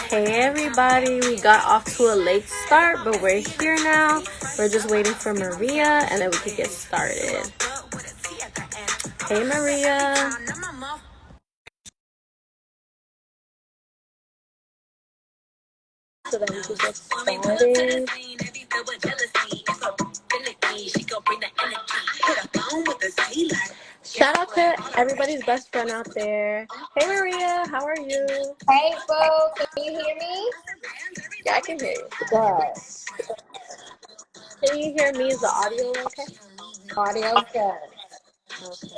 Hey everybody, we got off to a late start, but we're here now. We're just waiting for Maria and then we can get started. Hey Maria. So that we can get started. Shout out to everybody's best friend out there. Hey Maria, how are you? Hey, Bo, can you hear me? Yeah, I can hear you. Good. Can you hear me? Is the audio okay? Audio's good. Okay.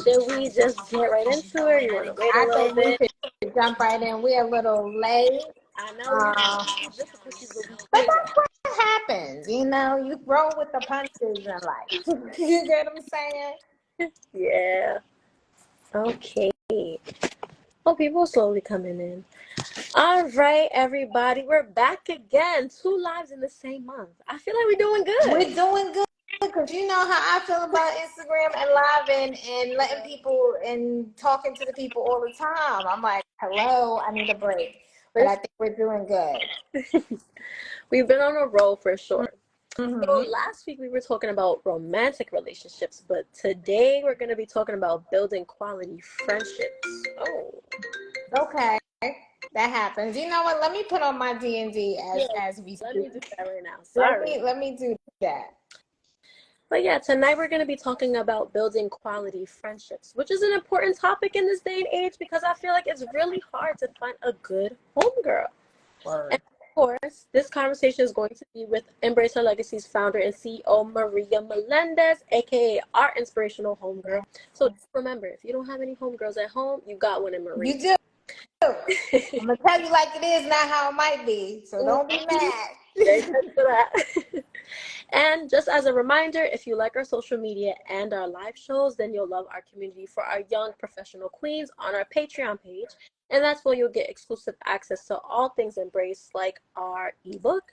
Should we just get right into it? You want to wait a I little think we bit? should jump right in. We're a little late. I know we have Uh, some difficulties, but we but can get. that's what happens. You roll with the punches in life. You get what I'm saying? Yeah. Okay. Oh, people are slowly coming in. All right, everybody. We're back again. 2 lives in the same month. I feel like we're doing good. We're doing good because you know how I feel about Instagram and live and letting people and talking to the people all the time. I'm like, hello, I need a break. But I think we're doing good. We've been on a roll for sure. Mm-hmm. So last week we were talking about romantic relationships, but today we're going to be talking about building quality friendships. Oh. Okay. That happens. You know what? Let me put on my D&D as we Let speak. me do that right now. Sorry. Let me do that. But yeah, tonight we're going to be talking about building quality friendships, which is an important topic in this day and age because I feel like it's really hard to find a good homegirl. Word. And of course, this conversation is going to be with Embrace Her Legacy's founder and CEO, Maria Melendez, aka our inspirational homegirl. So just remember, if you don't have any homegirls at home, you got one in Maria. You do. I'm gonna tell you like it is, not how it might be. So don't be mad. Thanks for that. And just as a reminder, if you like our social media and our live shows, then you'll love our community for our young professional queens on our Patreon page. And that's where you'll get exclusive access to all things Embrace, like our ebook,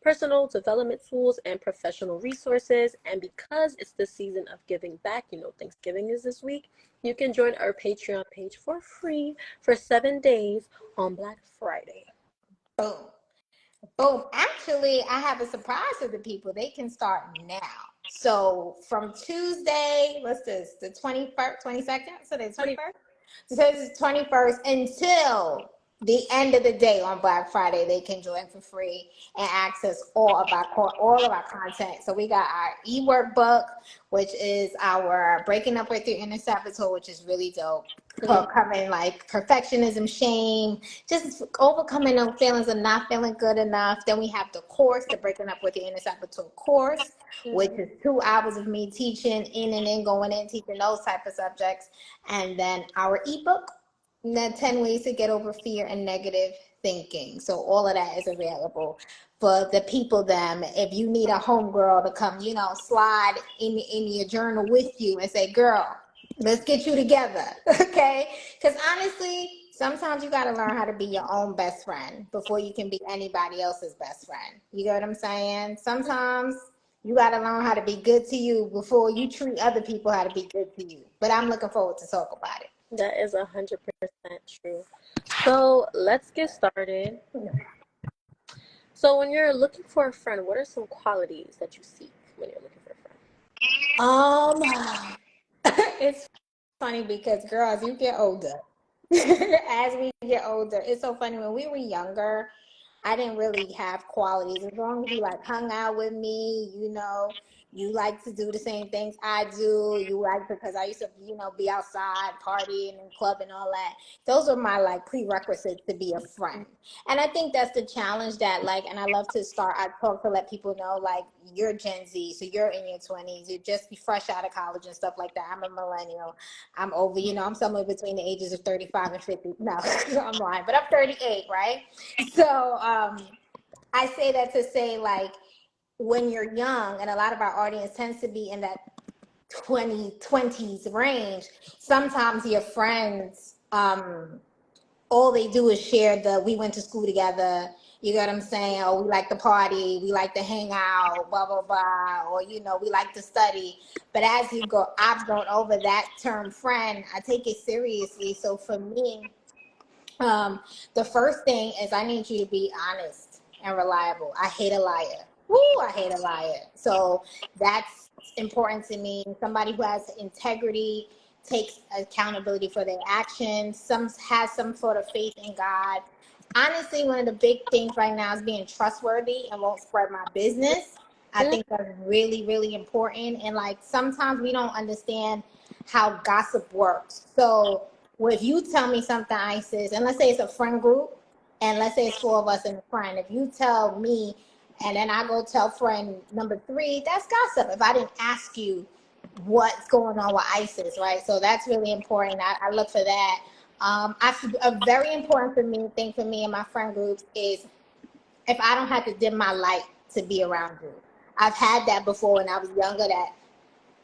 personal development tools, and professional resources. And because it's the season of giving back, Thanksgiving is this week, you can join our Patreon page for free for 7 days on Black Friday. Boom. Boom. Actually, I have a surprise for the people. They can start now. So from Tuesday, what's this? The 21st, 22nd? So the 21st? So it's 21st until the end of the day on Black Friday. They can join for free and access all of our content. So we got our e-workbook, which is our breaking up with your inner saboteur, which is really dope. Overcoming like perfectionism, shame, just overcoming those feelings of not feeling good enough. Then we have the course, the breaking up with your inner saboteur course, which is 2 hours of me teaching in and in, going in, teaching those type of subjects. And then our ebook, 10 ways to get over fear and negative thinking. So all of that is available for the people. Them, if you need a homegirl to come, slide in your journal with you and say, girl, let's get you together. Okay? Because honestly, sometimes you got to learn how to be your own best friend before you can be anybody else's best friend. You get what I'm saying? Sometimes you got to learn how to be good to you before you treat other people how to be good to you. But I'm looking forward to talk about it. That is 100% true. So let's get started. So when you're looking for a friend, what are some qualities that you seek when you're looking for a friend? It's funny because girls, you get older. As we get older, it's so funny. When we were younger, I didn't really have qualities. As long as you like hung out with me, you like to do the same things I do. You like, because I used to, be outside partying and club and all that. Those are my like prerequisites to be a friend. And I think that's the challenge that and I love to I talk to let people know, like, you're Gen Z, so you're in your 20s, you just be fresh out of college and stuff like that. I'm a millennial. I'm over, I'm somewhere between the ages of 35 and 50. No, I'm lying, but I'm 38, right? So I say that to say, like, when you're young, and a lot of our audience tends to be in that 20s range, sometimes your friends, all they do is share we went to school together, you get what I'm saying? Or we like to party, we like to hang out, blah, blah, blah. Or, we like to study. But as I've grown over that term friend, I take it seriously. So for me, Um, the first thing is I need you to be honest and reliable. I hate a liar. Woo, I hate a liar. So that's important to me. Somebody who has integrity, takes accountability for their actions, some has some sort of faith in God. Honestly, one of the big things right now is being trustworthy and won't spread my business. I Mm-hmm. think that's really, really important. And like sometimes we don't understand how gossip works. So well, if you tell me something, Isis, and let's say it's a friend group, and let's say it's four of us in a friend, if you tell me, and then I go tell friend number three, that's gossip. If I didn't ask you what's going on with Isis, right? So that's really important. I look for that. A very important thing for me and my friend groups is if I don't have to dim my light to be around you. I've had that before when I was younger. That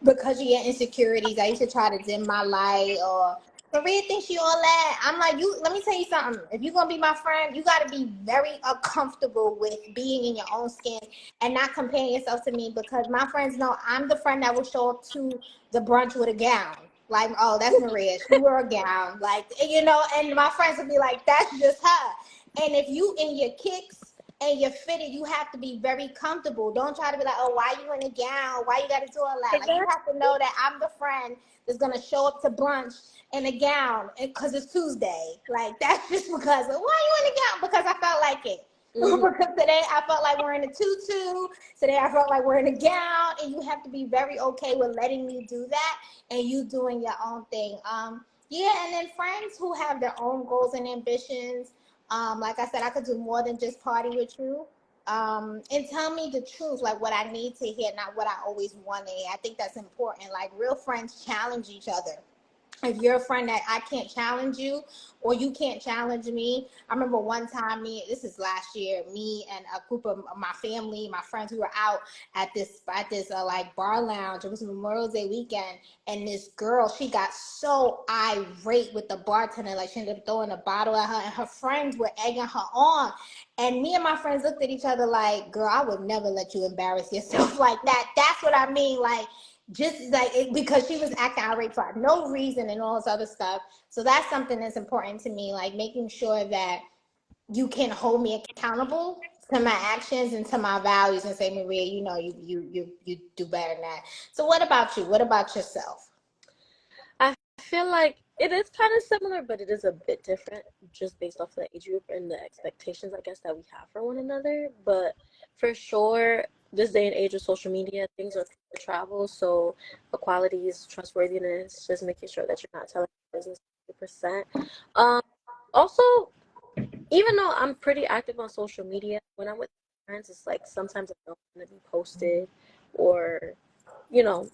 because you get insecurities, I used to try to dim my light or Maria thinks she all that. I'm like, you let me tell you something. If you're gonna be my friend, you gotta be very uncomfortable with being in your own skin and not comparing yourself to me because my friends know I'm the friend that will show up to the brunch with a gown. Like, oh, that's Maria. She wore a gown. Like, and my friends will be like, that's just her. And if you in your kicks and you're fitted, you have to be very comfortable. Don't try to be like, oh, why you in a gown? Why you got to do all that? Like, you Exactly. have to know that I'm the friend that's going to show up to brunch in a gown because it's Tuesday. Like, that's just because, why you in a gown? Because I felt like it. Mm-hmm. Because today I felt like wearing a tutu. Today I felt like wearing a gown. And you have to be very okay with letting me do that and you doing your own thing. Yeah, and then friends who have their own goals and ambitions. Like I said, I could do more than just party with you. And tell me the truth, like what I need to hear, not what I always want to hear. I think that's important. Like real friends challenge each other. If you're a friend that I can't challenge you or you can't challenge me. I remember one time this is last year, me and a group of my family, my friends, we were out at this like bar lounge. It was Memorial Day weekend. And this girl, she got so irate with the bartender, like she ended up throwing a bottle at her and her friends were egging her on. And me and my friends looked at each other like, girl, I would never let you embarrass yourself like that. That's what I mean. Like, just like because she was acting irate for no reason and all this other stuff. So that's something that's important to me, like making sure that you can hold me accountable to my actions and to my values and say, Maria, you do better than that. So what about you? What about yourself? I feel like it is kind of similar, but it is a bit different just based off the age group and the expectations, I guess, that we have for one another. But for sure, this day and age of social media, things are to travel. So equality is trustworthiness, just making sure that you're not telling your business 100%. Um, Also, even though I'm pretty active on social media, when I'm with friends, it's like sometimes I don't want to be posted or you know,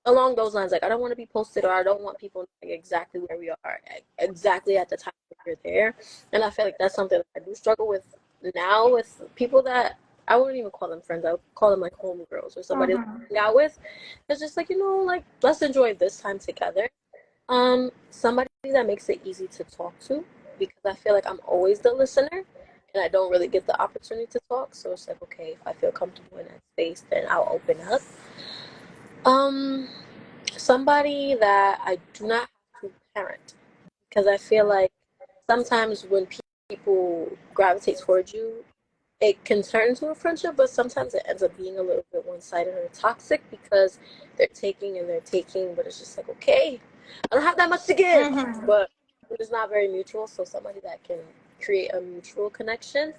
along those lines. Like, I don't want to be posted, or I don't want people knowing exactly where we are, exactly at the time that we're there. And I feel like that's something that I do struggle with now with people that I wouldn't even call them friends. I would call them like homegirls or somebody to Mm-hmm. hang out with. It's just like, like let's enjoy this time together. Somebody that makes it easy to talk to because I feel like I'm always the listener and I don't really get the opportunity to talk. So it's like, okay, if I feel comfortable in that space, then I'll open up. Um, Somebody that I do not have to parent because I feel like sometimes when people gravitate towards you, it can turn into a friendship, but sometimes it ends up being a little bit one-sided or toxic because they're taking and they're taking, but it's just like, okay, I don't have that much to give, Mm-hmm. but it's not very mutual. So somebody that can create a mutual connection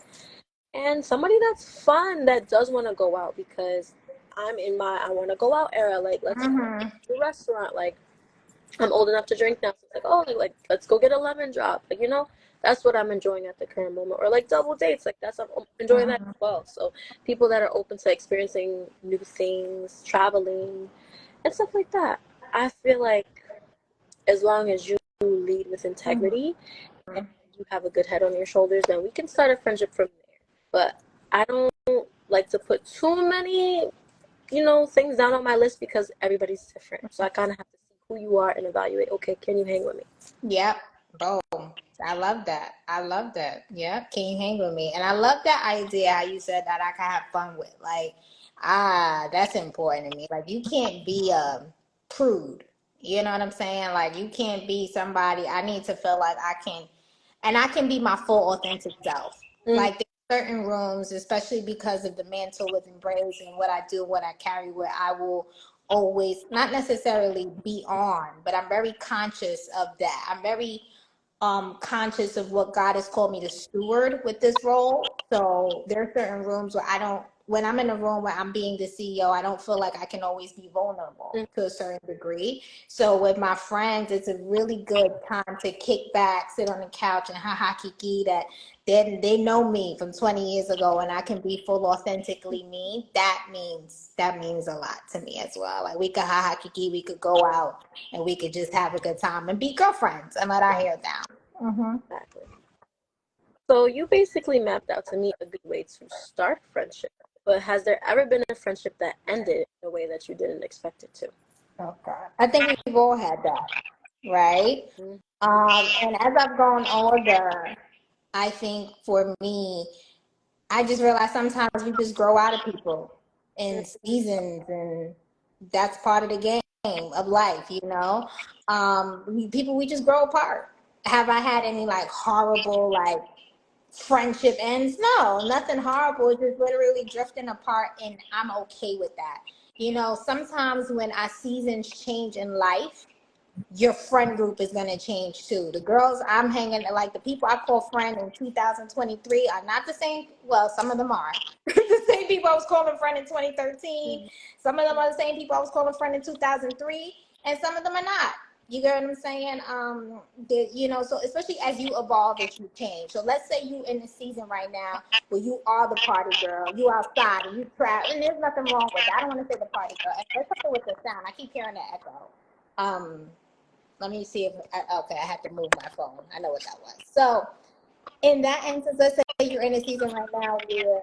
and somebody that's fun that does want to go out because I'm in my I want to go out era. Like, let's go Mm-hmm. to a restaurant. Like, I'm old enough to drink now, so it's like, oh, like let's go get a lemon drop. Like, that's what I'm enjoying at the current moment. Or like double dates, like I'm enjoying that as Mm-hmm. well. So people that are open to experiencing new things, traveling, and stuff like that. I feel like as long as you lead with integrity and you have a good head on your shoulders, then we can start a friendship from there. But I don't like to put too many things down on my list because everybody's different. So I kind of have to see who you are and evaluate, okay, can you hang with me? Yep. Boom. I love that. I love that. Yep. Can you hang with me? And I love that idea how you said that I can have fun with. Like, that's important to me. Like, you can't be a prude. You know what I'm saying? Like, you can't be somebody I need to feel like I can. and I can be my full authentic self. Mm. Like there's certain rooms, especially because of the mantle with Embrace and what I do, what I carry, where I will always not necessarily be on, but I'm very conscious of that. I'm very conscious of what God has called me to steward with this role. So there are certain rooms where I don't, when I'm in a room where I'm being the CEO, I don't feel like I can always be vulnerable Mm. to a certain degree. So with my friends, it's a really good time to kick back, sit on the couch and ha ha kiki that they know me from 20 years ago and I can be full authentically me. That means a lot to me as well. Like we could ha ha kiki, we could go out and we could just have a good time and be girlfriends and let our hair down. Mm-hmm. Exactly. So you basically mapped out to me a good way to start friendship. But has there ever been a friendship that ended in a way that you didn't expect it to? Oh God. I think we've all had that, right? Mm. And as I've grown older, I think for me, I just realized sometimes you just grow out of people in seasons, and that's part of the game of life, you know. We just grow apart. Have I had any like horrible like friendship ends? No, nothing horrible. It's just literally drifting apart, and I'm okay with that. You know, sometimes when our seasons change in life, your friend group is going to change too. The girls I'm hanging, like the people I call friend in 2023 are not the same. Well, some of them are the same people I was calling friend in 2013. Some of them are the same people I was calling friend in 2003, and some of them are not. You get what I'm saying? You know, so especially as you evolve, as you change. So let's say you in the season right now where you are the party girl, you outside and you travel, and there's nothing wrong with that. I don't want to say the party girl. And there's something with the sound. I keep hearing the echo. Let me see if okay, I have to move my phone. I know what that was. So in that instance, let's say you're in a season right now where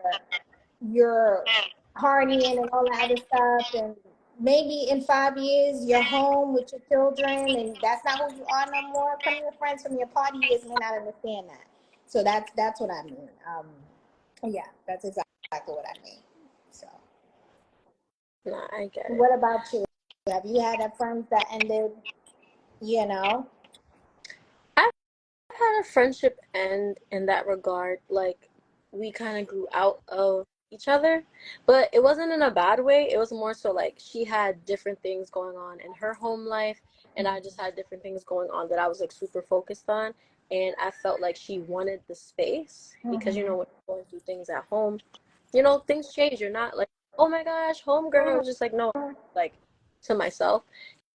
you're partying and all that other stuff, and maybe in 5 years you're home with your children, and that's not who you are no more. Some of your friends from your party years may not understand that. So that's what I mean. Yeah, that's exactly what I mean. So, Nah, I get it. what about you? Have you had a friends that ended? You know. I've had a friendship end in that regard. Like, we kind of grew out of each other, but it wasn't in a bad way. It was more so like she had different things going on in her home life, and I just had different things going on that I was like super focused on. And I felt like she wanted the space because, Mm-hmm. when you're going through things at home, things change. You're not like, oh my gosh, home girl. It was just like, no, like to myself.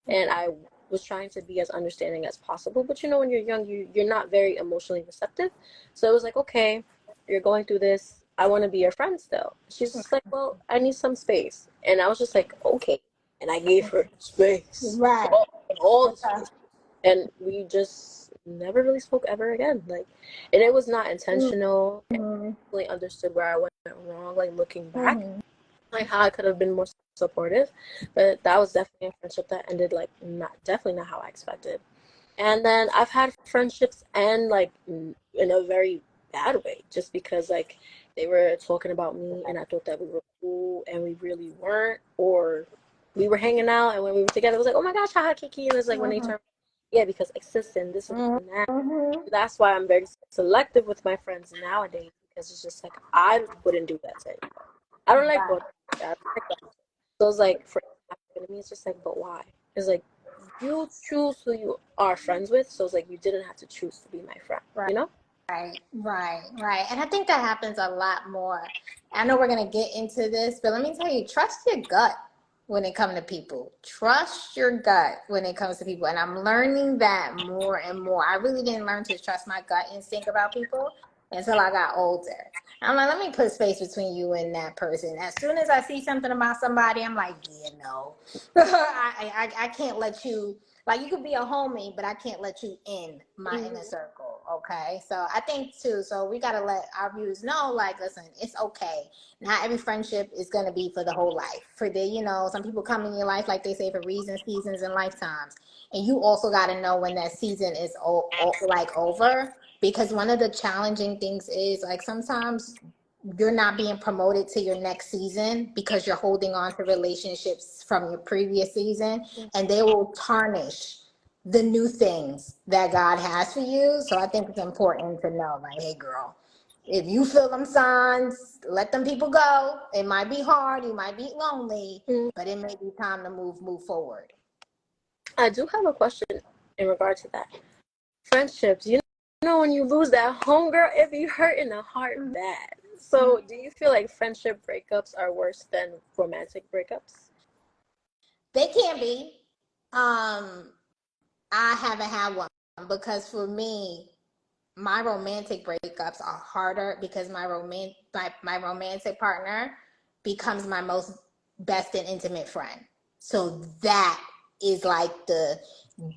And I was trying to be as understanding as possible. But when you're young, you're not very emotionally receptive. So it was like, okay, you're going through this. I want to be your friend still. She's just like, well, I need some space. And I was just like, okay. And I gave her space, Right. all the Okay. space. And we just never really spoke ever again. Like, and it was not intentional. I Mm-hmm. really understood where I went wrong, like looking back, Mm-hmm. like how I could have been more supportive, but that was definitely a friendship that ended like not definitely not how I expected. And then I've had friendships end like in a very bad way, just because like they were talking about me and I thought that we were cool and we really weren't, or we were hanging out and when we were together it was like, oh my gosh, haha Kiki, and it's like when they turn, yeah, because like and this and this and that. Mm-hmm. That's why I'm very selective with my friends nowadays, because it's just like I wouldn't do that to anyone. I don't like both. Right. I don't like that. So it's like for me, it's just like, but why? It's like you choose who you are friends with. So it's like you didn't have to choose to be my friend. Right. You know? Right. And I think that happens a lot more. I know we're gonna get into this, but let me tell you, trust your gut when it comes to people. Trust your gut when it comes to people. And I'm learning that more and more. I really didn't learn to trust my gut instinct about people until I got older. I'm like, let me put space between you and that person. As soon as I see something about somebody, I'm like, yeah, no. I can't let you, like, you could be a homie, but I can't let you in my inner Mm-hmm. circle. Okay. So I think too, so we got to let our viewers know, like, listen, it's okay. Not every friendship is going to be for the whole life. For some people come in your life, like they say, for reasons, seasons, and lifetimes. And you also got to know when that season is like over, because one of the challenging things is like sometimes you're not being promoted to your next season because you're holding on to relationships from your previous season, and they will tarnish the new things that God has for you. So I think it's important to know, like, hey, girl, if you feel them signs, let them people go. It might be hard, you might be lonely, but it may be time to move forward. I do have a question in regard to that. Friendships, you know, when you lose that homegirl, it be hurting the heart bad. So, do you feel like friendship breakups are worse than romantic breakups? They can be. I haven't had one because for me, my romantic breakups are harder because my romantic partner becomes my most best and intimate friend. So that is like the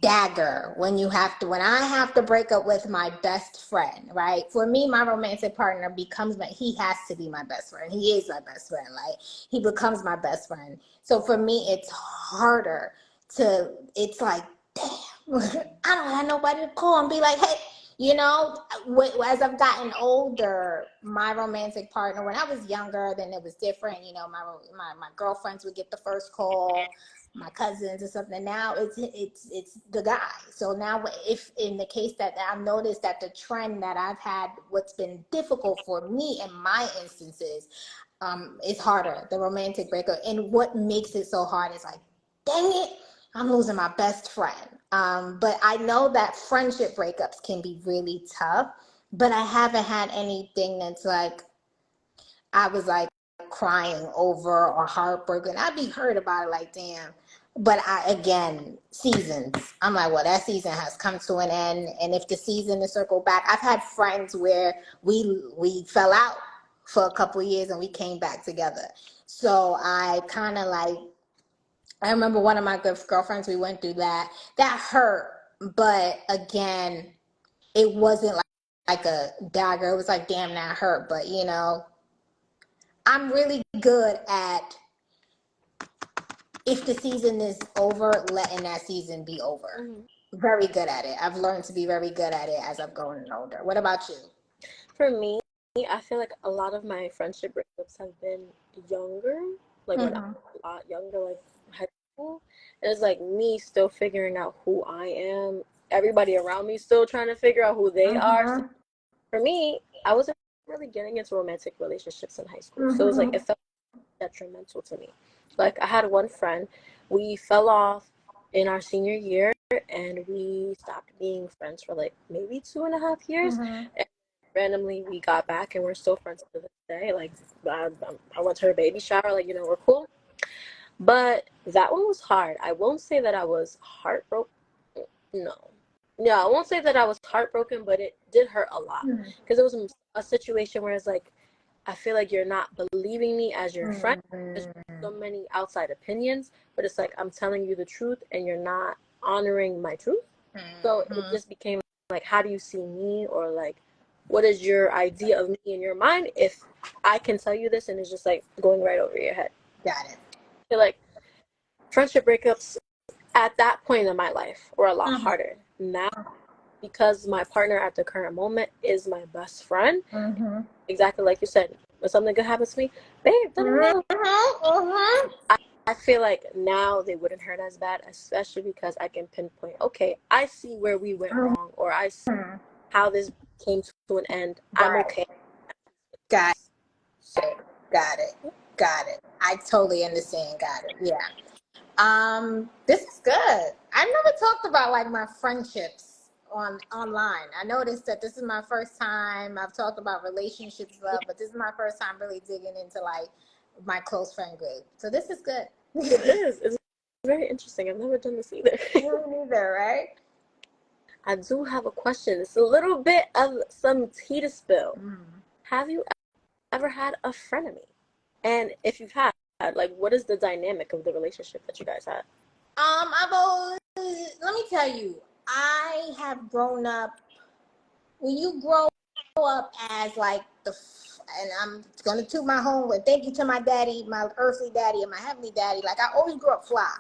dagger when I have to break up with my best friend, right? For me, my romantic partner he has to be my best friend. He is my best friend. Like, he becomes my best friend. So for me, it's harder it's like, damn, I don't have nobody to call and be like, hey, you know, as I've gotten older, my romantic partner, when I was younger, then it was different. You know, my girlfriends would get the first call, my cousins or something. Now it's the guy. So now, if in the case that I've noticed that the trend that I've had, what's been difficult for me in my instances, is harder, the romantic breakup. And what makes it so hard is like, dang it, I'm losing my best friend. But I know that friendship breakups can be really tough, but I haven't had anything that's like, I was like crying over or heartbroken. I'd be hurt about it, like, damn. But again, seasons. I'm like, well, that season has come to an end. And if the season is circled back, I've had friends where we fell out for a couple of years and we came back together. So I kind of like, I remember one of my good girlfriends, we went through that. That hurt, but again, it wasn't like a dagger. It was like, damn, that hurt. But you know, I'm really good at, if the season is over, letting that season be over. Very good at it. I've learned to be very good at it as I've grown older. What about you? For me, I feel like a lot of my friendship breakups have been younger, like when I was a lot younger, like high school. And it's like me still figuring out who I am. Everybody around me still trying to figure out who they are. So for me, I wasn't really getting into romantic relationships in high school. So it was like, it felt detrimental to me. Like, I had one friend, we fell off in our senior year and we stopped being friends for like maybe 2.5 years. And randomly we got back and we're still friends to this day. Like, I went to her baby shower, like, you know, we're cool. But that one was hard. I won't say that I was heartbroken. No. Yeah, I won't say that I was heartbroken, but it did hurt a lot. Because it was a situation where it's like, I feel like you're not believing me as your friend. There's so many outside opinions, but it's like, I'm telling you the truth and you're not honoring my truth. So it just became like, how do you see me? Or like, what is your idea of me in your mind if I can tell you this and it's just like going right over your head? Got it. I feel like friendship breakups at that point in my life were a lot harder. Now, because my partner at the current moment is my best friend, exactly like you said, when something good happens to me, babe, I feel like now they wouldn't hurt as bad, especially because I can pinpoint, okay, I see where we went wrong, or I see how this came to an end. I'm Right. okay. Got it. Got it. Got it. I totally understand. Got it. Yeah. This is good. I've never talked about like my friendships online. I noticed that this is my first time I've talked about relationships, love, but this is my first time really digging into like my close friend group. So this is good. It is. It's very interesting. I've never done this either. Me neither, right? I do have a question. It's a little bit of some tea to spill. Have you ever had a frenemy? And if you've had, like, what is the dynamic of the relationship that you guys had? I've always, let me tell you, I have grown up, when you grow up as like and I'm going to toot my home and thank you to my daddy, my earthly daddy and my heavenly daddy. Like, I always grew up fly.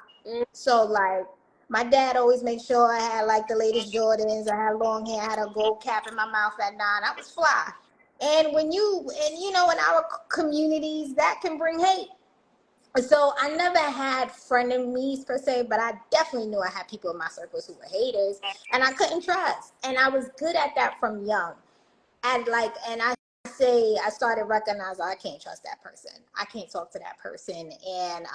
So like, my dad always made sure I had like the latest Jordans. I had long hair, I had a gold cap in my mouth at 9. I was fly. And you know, in our communities, that can bring hate. So I never had frenemies per se, but I definitely knew I had people in my circles who were haters and I couldn't trust. And I was good at that from young. And I say I started recognizing I can't trust that person. I can't talk to that person. And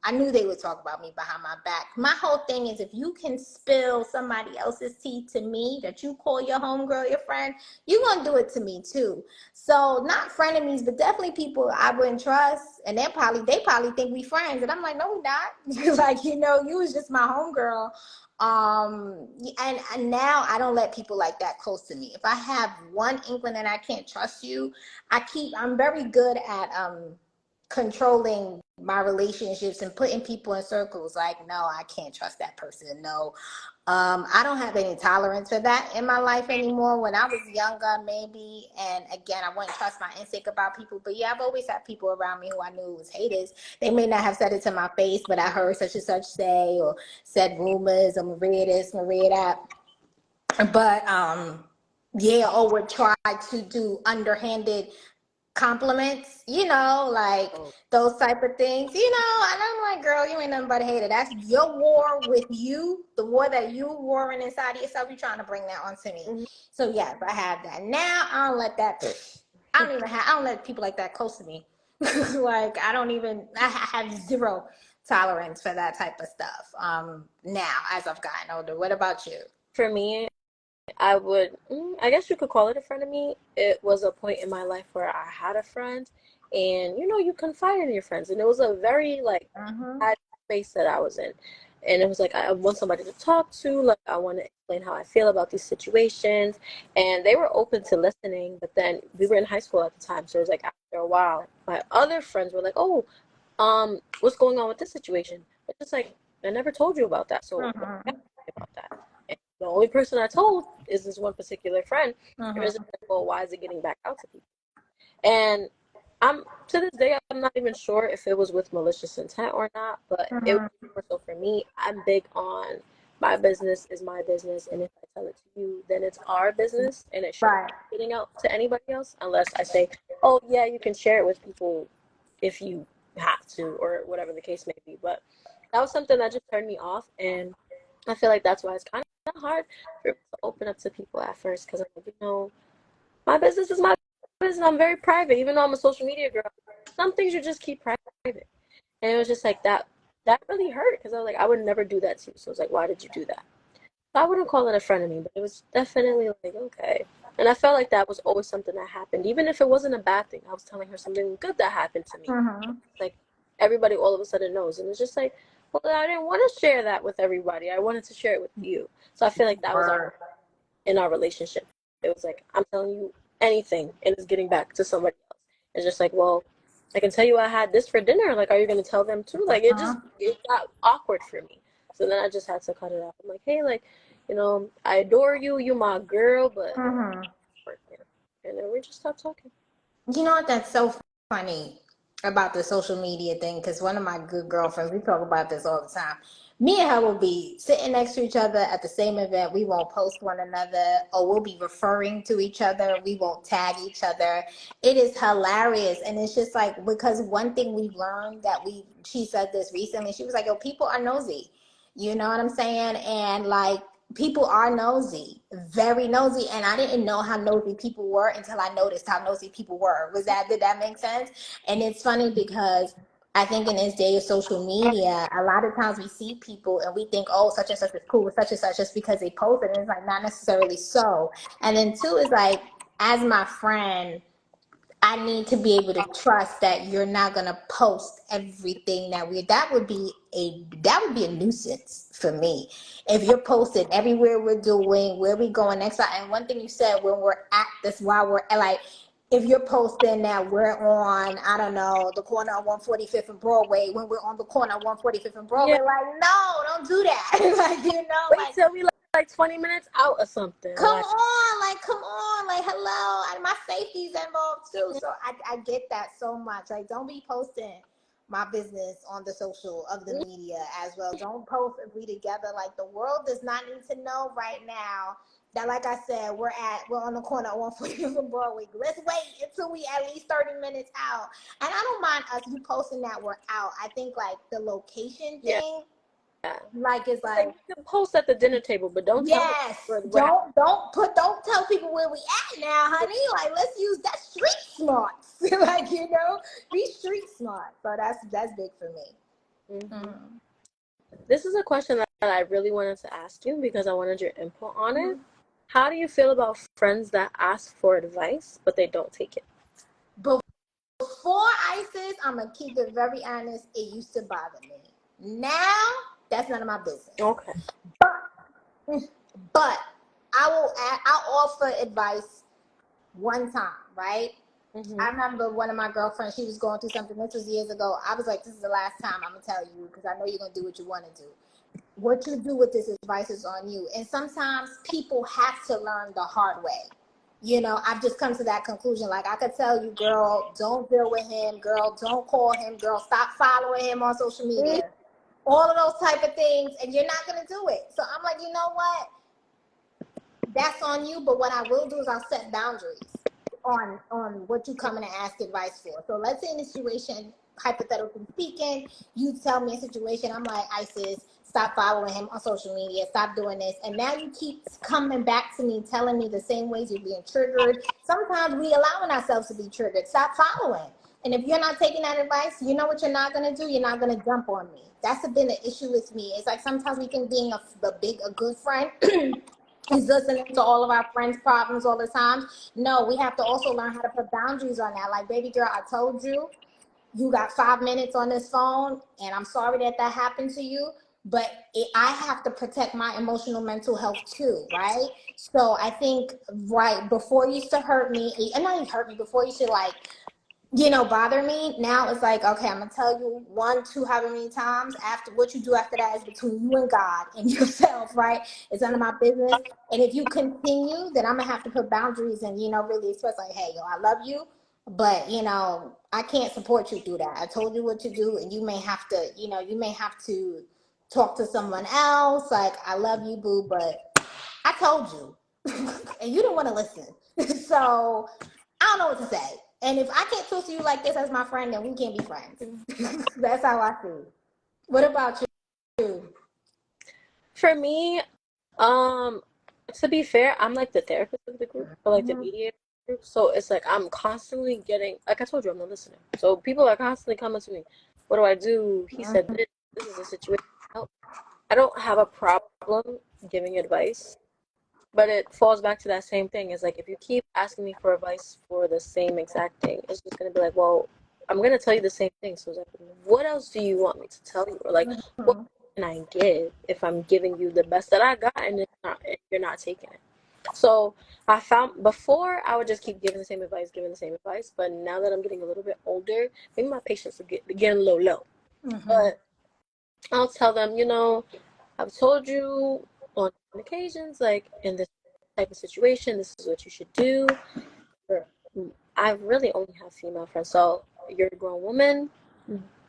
I knew they would talk about me behind my back. My whole thing is if you can spill somebody else's tea to me that you call your homegirl, your friend, you're gonna do it to me too. So not frenemies, but definitely people I wouldn't trust. And they probably think we friends. And I'm like, no, we not. Like, you was just my homegirl. And now I don't let people like that close to me. If I have one inkling that I can't trust you, I'm very good at controlling my relationships and putting people in circles. Like, no, I can't trust that person. No, I don't have any tolerance for that in my life anymore. When I was younger, maybe, and again, I wouldn't trust my instinct about people. But yeah, I've always had people around me who I knew was haters. They may not have said it to my face, but I heard such and such say, or said rumors, or Maria this, Maria that. But yeah, or would try to do underhanded compliments, like Oh. those type of things, and I'm like, girl, you ain't nothing but a hater. That's your war with you, the war that you warring inside of yourself. You trying to bring that onto me. Mhm. So yes, I have that. Now I don't let that, I don't let people like that close to me. Like I have zero tolerance for that type of stuff. Now as I've gotten older. What about you? For me, I would, I guess you could call it a friend of me. It was a point in my life where I had a friend, and you confide in your friends, and it was a very like Mm-hmm. bad space that I was in, and it was like I want somebody to talk to, like I want to explain how I feel about these situations, and they were open to listening. But then we were in high school at the time, so it was like after a while, my other friends were like, "Oh, what's going on with this situation?" It's just like I never told you about that, so why Mm-hmm. you asking me about that? And the only person I told is this one particular friend. And it's just Mm-hmm. like, well, why is it getting back out to people? And I'm to this day, I'm not even sure if it was with malicious intent or not, but it was Mm-hmm. more so for me. I'm big on my business is my business, and if I tell it to you, then it's our business, and it shouldn't Right. be getting out to anybody else unless I say, oh yeah, you can share it with people if you have to or whatever the case may be. But that was something that just turned me off, and I feel like that's why it's kind of hard for me to open up to people at first because I'm like, my business is my business. I'm very private, even though I'm a social media girl. Some things you just keep private, and it was just like that. That really hurt because I was like, I would never do that to you. So I was like, why did you do that? I wouldn't call it a friend of me, but it was definitely like, okay. And I felt like that was always something that happened, even if it wasn't a bad thing. I was telling her something good that happened to me. Mm-hmm. Like everybody all of a sudden knows, and it's just like, well, I didn't want to share that with everybody. I wanted to share it with you. So I feel like that was Word. in our relationship. It was like, I'm telling you anything, and it's getting back to somebody else. It's just like, well, I can tell you I had this for dinner. Like, are you going to tell them too? Like, it got awkward for me. So then I just had to cut it off. I'm like, hey, like, I adore you. You my girl, but Mm-hmm. working. And then we just stopped talking. You know what? That's so funny about the social media thing because one of my good girlfriends, we talk about this all the time. Me and her will be sitting next to each other at the same event. We won't post one another, or we'll be referring to each other. We won't tag each other. It is hilarious. And it's just like, because one thing we've learned she said this recently, she was like, yo, people are nosy. You know what I'm saying? And like, people are nosy, very nosy, and I didn't know how nosy people were until I noticed how nosy people were. Did that make sense? And it's funny because I think in this day of social media, a lot of times we see people and we think, oh, such and such is cool with such and such just because they post it, and it's like not necessarily so. And then two is like, as my friend, I need to be able to trust that you're not gonna post everything that would be a nuisance for me. If you're posting everywhere we're doing, where we going next, and one thing you said when we're at this while we're like, if you're posting that we're on, I don't know, the corner of 145th and Broadway, when we're on the corner of 145th and Yeah. Broadway, like, no, don't do that. Like, Wait like, till we like 20 minutes out or something. Like, come on, like, hello, and my safety's involved too. So I get that so much. Like, don't be posting my business on the social of the media as well. Don't post if we together. Like, the world does not need to know right now that, like I said, we're on the corner of 140 from Broadway. Let's wait until we at least 30 minutes out. And I don't mind us you posting that we're out. I think like the location Yeah. thing, like it's Like like, you can post at the dinner table, but don't tell them yes, what happened. don't tell people where we at now, honey. Like, let's use that street smarts. Like, be street smart. So that's big for me. Mm-hmm. Mm-hmm. This is a question that I really wanted to ask you because I wanted your input on it. Mm-hmm. How do you feel about friends that ask for advice but they don't take it? Before ISIS, I'm gonna keep it very honest. It used to bother me. Now, that's none of my business. Okay. But I'll offer advice one time, right? Mm-hmm. I remember one of my girlfriends, she was going through something. This was years ago. I was like, this is the last time I'm going to tell you because I know you're going to do what you want to do. What you do with this advice is on you. And sometimes people have to learn the hard way. I've just come to that conclusion. Like, I could tell you, girl, don't deal with him. Girl, don't call him. Girl, stop following him on social media. All of those type of things. And you're not going to do it. So I'm like, you know what? That's on you. But what I will do is I'll set boundaries on what you come in and ask advice for. So let's say in a situation, hypothetically speaking, you tell me a situation, I'm like, Isis, stop following him on social media, stop doing this. And now you keep coming back to me, telling me the same ways you're being triggered. Sometimes we allowing ourselves to be triggered. Stop following. And if you're not taking that advice, you know what you're not going to do? You're not going to jump on me. That's been an issue with me. It's like sometimes we think being a good friend is listening to all of our friends' problems all the time. No, we have to also learn how to put boundaries on that. Like, baby girl, I told you, you got 5 minutes on this phone, and I'm sorry that happened to you, but I have to protect my emotional mental health too, right? So I think, right, before you used to hurt me, and not even hurt me, before you should like, bother me. Now it's like, okay, I'm gonna tell you 1, 2, however many times. After what you do after that is between you and God and yourself, right? It's none of my business. And if you continue, then I'm gonna have to put boundaries and really express like, hey, yo, I love you, but I can't support you through that. I told you what to do, and you may have to talk to someone else. Like, I love you, boo, but I told you, and you didn't want to listen. So I don't know what to say. And if I can't talk to you like this as my friend, then we can't be friends. That's how I feel. What about you? For me, to be fair, I'm like the therapist of the group or like the mediator of the group. So it's like I'm constantly getting, like I told you, I'm the listener. So people are constantly coming to me. What do I do? He said this is a situation. I don't have a problem giving advice, but it falls back to that same thing. It's like if you keep asking me for advice for the same exact thing, it's just gonna be like, well, I'm gonna tell you the same thing. So it's like, what else do you want me to tell you? Or like, what can I give if I'm giving you the best that I got and you're not taking it? So I found before I would just keep giving the same advice. But now that I'm getting a little bit older, maybe my patience is getting a little low. But I'll tell them, I've told you on occasions, like in this type of situation, this is what you should do. I really only have female friends, so you're a grown woman.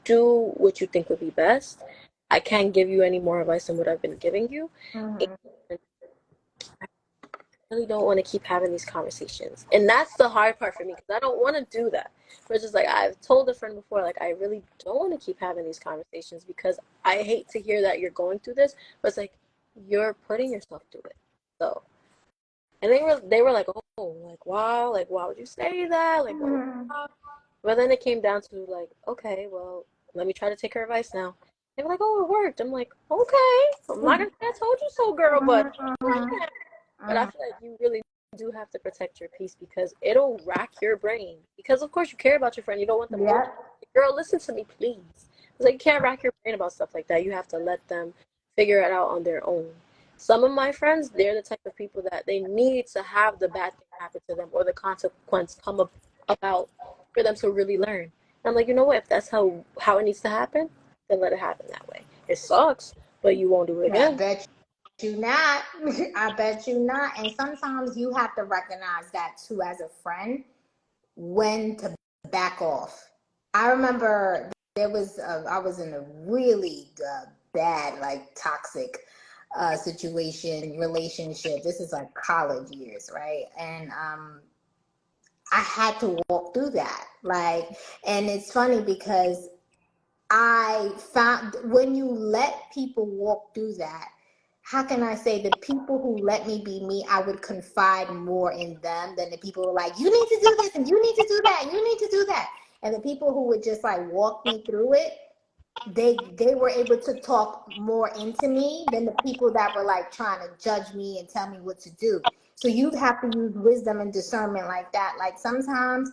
Do what you think would be best. I can't give you any more advice than what I've been giving you. And I really don't want to keep having these conversations, and that's the hard part for me because I don't want to do that. But it's just like I've told a friend before, like I really don't want to keep having these conversations because I hate to hear that you're going through this, but it's like you're putting yourself through it. So, and they were like, oh, like wow, like why would you say that? Like, wow. But then it came down to like, okay, well, let me try to take her advice now. They were like, oh, it worked. I'm like, okay, I'm not gonna say I told you so, girl, but but I feel like you really do have to protect your peace because it'll rack your brain. Because of course you care about your friend. You don't want them going, girl, listen to me, please. It's like you can't rack your brain about stuff like that. You have to let them figure it out on their own. Some of my friends, they're the type of people that they need to have the bad thing happen to them or the consequence come about for them to really learn. And I'm like, you know what? If that's how it needs to happen, then let it happen that way. It sucks, but you won't do it I again. bet you not. I bet you not. And sometimes you have to recognize that too as a friend, when to back off. I remember I was in a really bad, like toxic situation, relationship. This is like college years, right? And I had to walk through that. Like, and it's funny because I found when you let people walk through that, how can I say, the people who let me be me, I would confide more in them than the people who were like, you need to do this and you need to do that, you need to do that. And the people who would just like walk me through it, they were able to talk more into me than the people that were like trying to judge me and tell me what to do. So you have to use wisdom and discernment like that. Like sometimes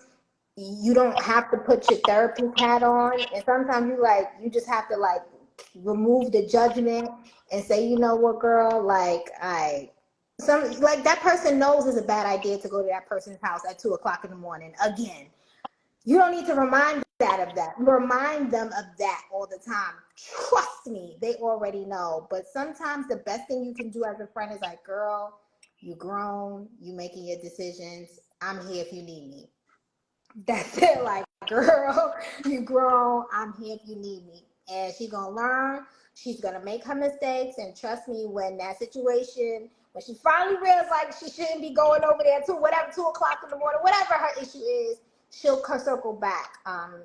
you don't have to put your therapist hat on, and sometimes you just have to like remove the judgment and say, you know what, girl, like that person knows it's a bad idea to go to that person's house at 2 o'clock in the morning again. You don't need to remind them of that all the time. Trust me, they already know. But sometimes the best thing you can do as a friend is like, girl, you grown, you making your decisions, I'm here if you need me. That's it. Like, girl, you grown, I'm here if you need me. And she's gonna learn, she's gonna make her mistakes, and trust me, when that situation, when she finally realizes like she shouldn't be going over there to whatever 2 o'clock in the morning, whatever her issue is, she'll circle back, and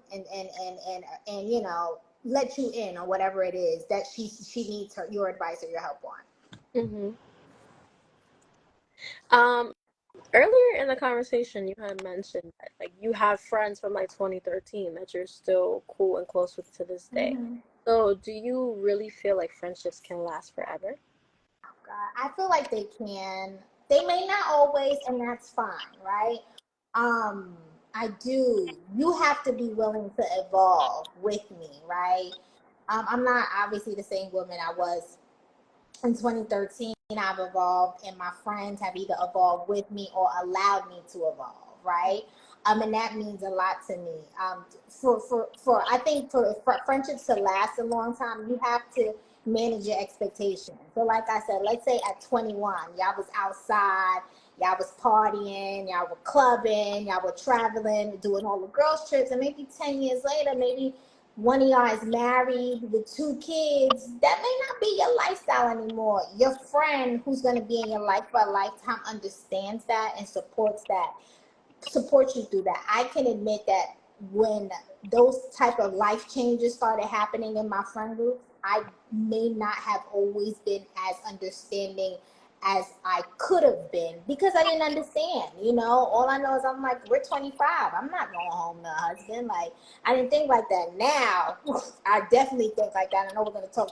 you know, let you in on whatever it is that she needs your advice or your help on. Mm-hmm. Um, Earlier in the conversation, you had mentioned that like you have friends from like 2013 that you're still cool and close with to this day. Mm-hmm. So, do you really feel like friendships can last forever? I feel like they can. They may not always, and that's fine, right? Um, I do. You have to be willing to evolve with me, right? I'm not obviously the same woman I was in 2013. I've evolved, and my friends have either evolved with me or allowed me to evolve, right? And that means a lot to me. For I think for friendships to last a long time, you have to manage your expectations. So, like I said, let's say at 21, y'all was outside, y'all was partying, y'all were clubbing, y'all were traveling, doing all the girls trips, and maybe 10 years later, maybe one of y'all is married with 2 kids. That may not be your lifestyle anymore. Your friend who's going to be in your life for a lifetime understands that and supports you through that. I can admit that when those type of life changes started happening in my friend group, I may not have always been as understanding as I could have been because I didn't understand. You know, all I know is I'm like, we're 25. I'm not going home to a husband. Like, I didn't think like that. Now, I definitely think like that. I know we're going to talk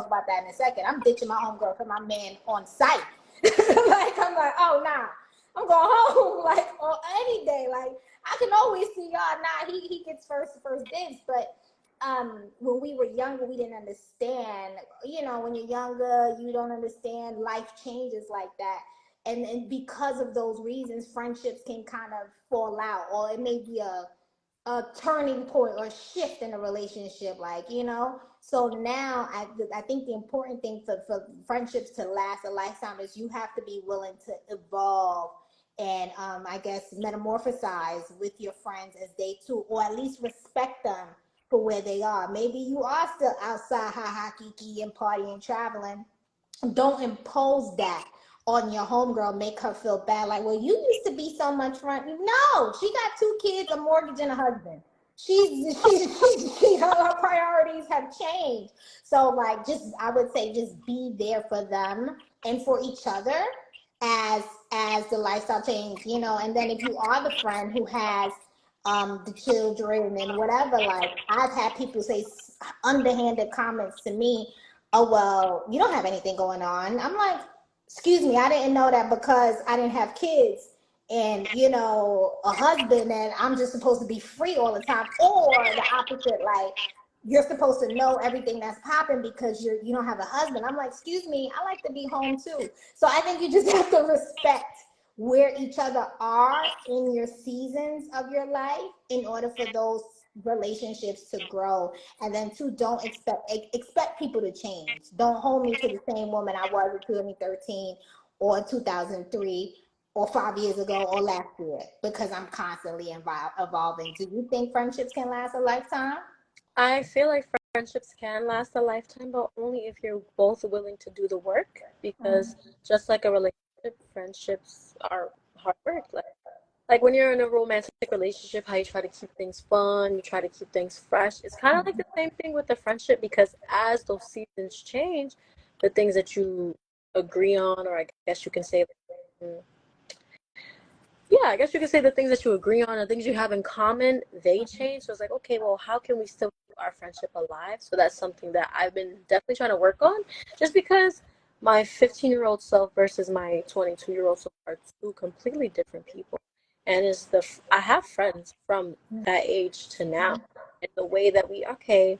about that in a second. I'm ditching my homegirl for my man on site. Like, I'm like, oh, nah. I'm going home, like, on any day. Like, I can always see y'all. Nah, he gets first dibs. But when we were younger, we didn't understand. You know, when you're younger, you don't understand life changes like that. And because of those reasons, friendships can kind of fall out, or it may be a turning point or shift in a relationship, like, you know. So now I think the important thing for friendships to last a lifetime is you have to be willing to evolve and I guess metamorphosize with your friends as they too, or at least respect them for where they are. Maybe you are still outside ha ha kiki and partying, traveling. Don't impose that on your homegirl, make her feel bad. Like, well, you used to be so much fun. No, she got 2 kids, a mortgage, and a husband. Her priorities have changed. So, like, just I would say, just be there for them and for each other as the lifestyle change, you know. And then if you are the friend who has the children and whatever, like I've had people say underhanded comments to me. Oh, well, you don't have anything going on. I'm like, excuse me, I didn't know that because I didn't have kids and, you know, a husband, and I'm just supposed to be free all the time. Or the opposite, like, you're supposed to know everything that's popping because you don't have a husband. I'm like, excuse me, I like to be home too. So I think you just have to respect where each other are in your seasons of your life in order for those relationships to grow. And then two, don't expect people to change. Don't hold me to the same woman I was in 2013 or 2003 or 5 years ago or last year, because I'm constantly evolving. Do you think friendships can last a lifetime? I feel like friendships can last a lifetime, but only if you're both willing to do the work. Because just like a relationship, friendships are hard work. Like when you're in a romantic relationship, how you try to keep things fun, you try to keep things fresh. It's kind of like the same thing with the friendship because as those seasons change, the things that you agree on, or I guess you can say, mm, yeah, I guess you could say the things that you agree on and things you have in common, they change. So it's like, okay, well, how can we still keep our friendship alive? So that's something that I've been definitely trying to work on just because my 15-year-old self versus my 22-year-old self are two completely different people. And I have friends from that age to now. And the way that okay,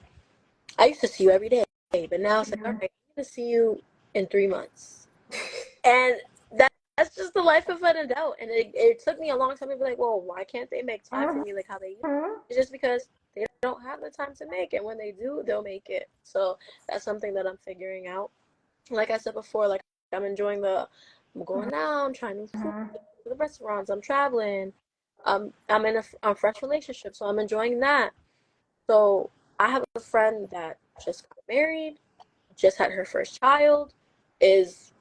I used to see you every day, but now it's like, all right, I'm going to see you in 3 months. And that's just the life of an adult. And it took me a long time to be like, well, why can't they make time for me like how they used to? It's just because they don't have the time to make it. When they do, they'll make it. So that's something that I'm figuring out. Like I said before, like I'm going out, I'm trying new food, to the restaurants, I'm traveling. I'm in a fresh relationship, so I'm enjoying that. So I have a friend that just got married, just had her first child, is,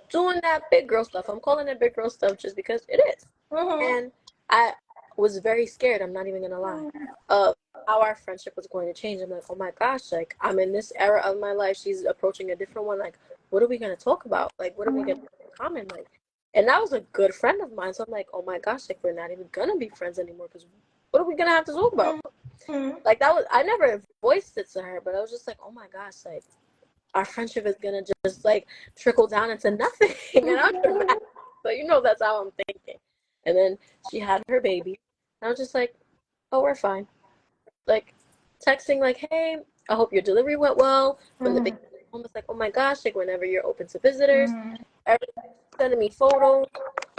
doing that big girl stuff. I'm calling it big girl stuff just because it is. And I was very scared, I'm not even gonna lie, of how our friendship was going to change. I'm like, oh my gosh, like I'm in this era of my life, she's approaching a different one. Like, what are we gonna talk about? Like, what are we gonna do in common? Like, and that was a good friend of mine. So I'm like, oh my gosh, like we're not even gonna be friends anymore because what are we gonna have to talk about? Like that was I never voiced it to her, but I was just like, oh my gosh, like our friendship is gonna just like trickle down into nothing. And I'm dramatic, so that's how I'm thinking. And then she had her baby, and I was just like, oh, we're fine. Like texting, like, hey, I hope your delivery went well. When the baby was home, it's like, oh my gosh, like whenever you're open to visitors, everybody's sending me photos.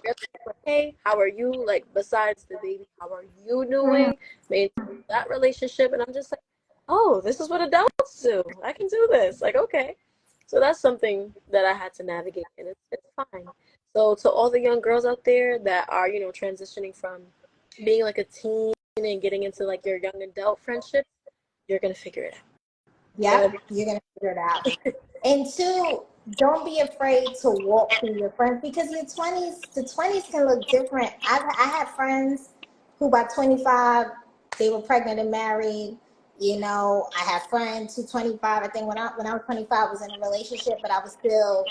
Like, hey, how are you? Like, besides the baby, how are you doing? Maintain that relationship. And I'm just like, oh, this is what adults do. I can do this. Like, okay. So that's something that I had to navigate, and it's fine. So to all the young girls out there that are, transitioning from being like a teen and getting into like your young adult friendship, you're gonna figure it out. Yep, you're gonna figure it out. And two, don't be afraid to walk through your friends because the 20s can look different. I had friends who by 25 they were pregnant and married. I had friends who 25. I think when I was 25 was in a relationship, but I was still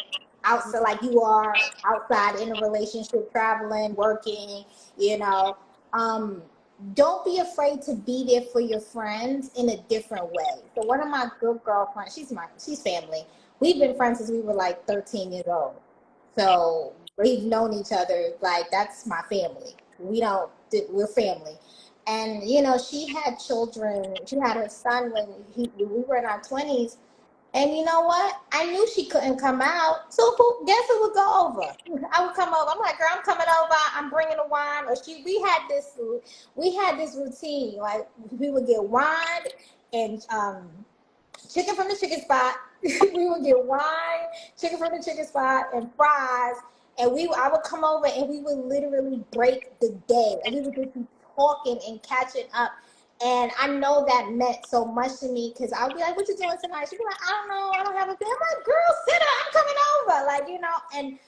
outside like you are outside in a relationship, traveling, working. You know, um, don't be afraid to be there for your friends in a different way. So one of my good girlfriends, she's family. We've been friends since we were like 13 years old. So we've known each other like that's my family. We're family. And she had children. She had her son when we were in our 20s, and you know what? I knew she couldn't come out. So guess who would go over? I would come over. I'm like, girl, I'm coming over. I'm bringing the wine. Or we had this routine. Like we would get wine and chicken from the chicken spot. We would get wine, chicken from the chicken spot, and fries. And I would come over and we would literally break the day. And we would just be talking and catching up. And I know that meant so much to me because I would be like, what you doing tonight? She'd be like, I don't know. I don't have a bed. I'm like, girl, sit up. I'm coming over.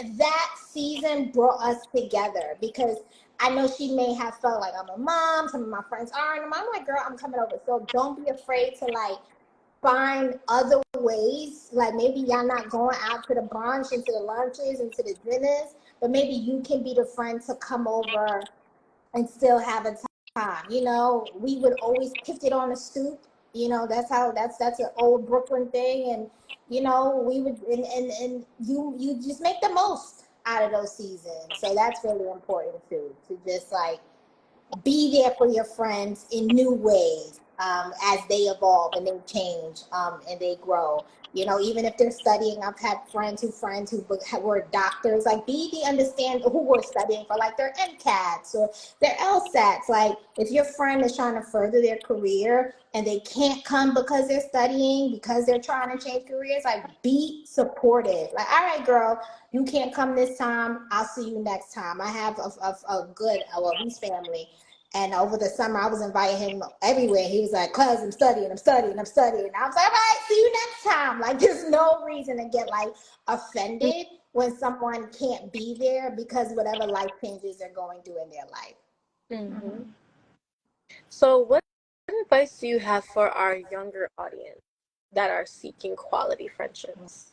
And that season brought us together because I know she may have felt like I'm a mom. Some of my friends aren't. And I'm like, girl, I'm coming over. So don't be afraid to find other ways. Like maybe y'all not going out to the brunch and to the lunches and to the dinners, but maybe you can be the friend to come over and still have a time. We would always kick it on the stoop. That's an old Brooklyn thing. And we would and you just make the most out of those seasons. So that's really important too, to just like be there for your friends in new ways, as they evolve and they change, and they grow. Even if they're studying, I've had friends who were doctors. Like, be the understand who were studying for like their MCATs or their LSATs. Like, if your friend is trying to further their career and they can't come because they're studying, because they're trying to change careers, like, be supportive. Like, all right, girl, you can't come this time. I'll see you next time. I have a good, well, he's family. And over the summer, I was inviting him everywhere. He was like, "Cuz, I'm studying, I'm studying, I'm studying." I was like, "All right, see you next time." Like, there's no reason to get like offended when someone can't be there because whatever life changes they're going through in their life. Mm-hmm. So, what advice do you have for our younger audience that are seeking quality friendships?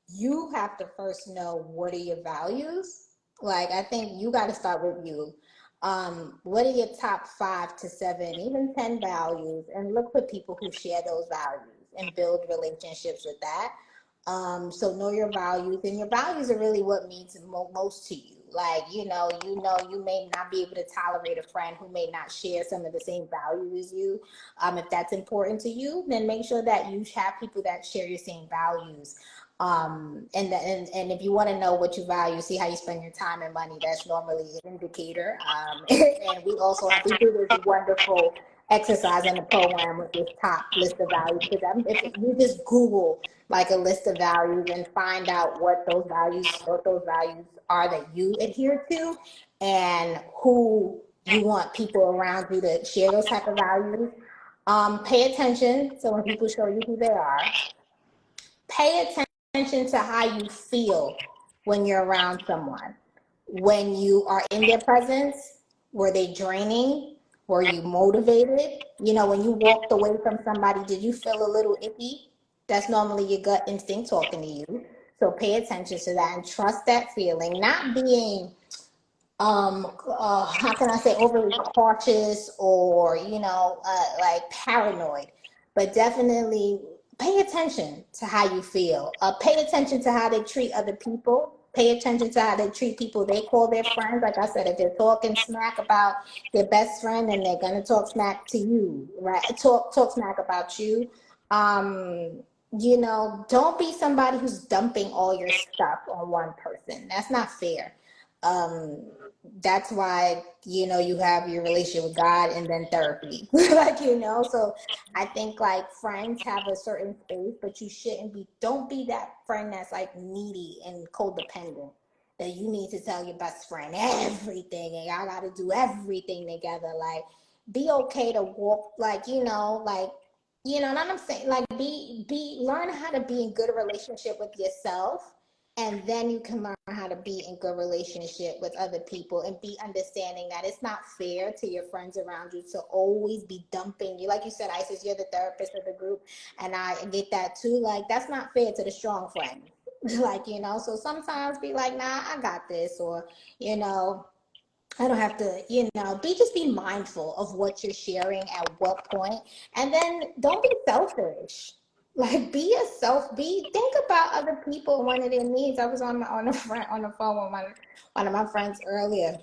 You have to first know what are your values. Like, I think you got to start with you. What are your top 5 to 7, even 10 values, and look for people who share those values and build relationships with that. So know your values, and your values are really what means most to you. Like, you may not be able to tolerate a friend who may not share some of the same values as you. If that's important to you, then make sure that you have people that share your same values. And if you want to know what you value, see how you spend your time and money. That's normally an indicator. And we also have, we do this wonderful exercise in the program with this top list of values, because if you just Google like a list of values and find out what those values are that you adhere to, and who you want people around you to share those type of values. Pay attention. So when people show you who they are, pay attention to how you feel when you're around someone. When you are in their presence, were they draining? Were you motivated? When you walked away from somebody, did you feel a little icky? That's normally your gut instinct talking to you. So pay attention to that and trust that feeling, not being how can I say, overly cautious or like paranoid, but definitely pay attention to how you feel. Pay attention to how they treat other people. Pay attention to how they treat people they call their friends. Like I said, if they're talking smack about their best friend, then they're gonna talk smack to you, right? Talk smack about you. um don't be somebody who's dumping all your stuff on one person. That's not fair. um that's why you have your relationship with God and then therapy. Like, so I think like friends have a certain space, but you shouldn't be, don't be that friend that's like needy and codependent, that you need to tell your best friend everything and y'all got to do everything together. Like, be okay to walk, like, what I'm saying, like, learn how to be in good relationship with yourself, and then you can learn how to be in good relationship with other people, and be understanding that it's not fair to your friends around you to always be dumping you. Like you said, Isis, you're the therapist of the group, and I get that too. Like, that's not fair to the strong friend. Like, so sometimes be like, nah, I got this, or you know I don't have to, be mindful of what you're sharing at what point. And then don't be selfish. Like, think about other people and one of their needs. I was on the phone with one of my friends earlier,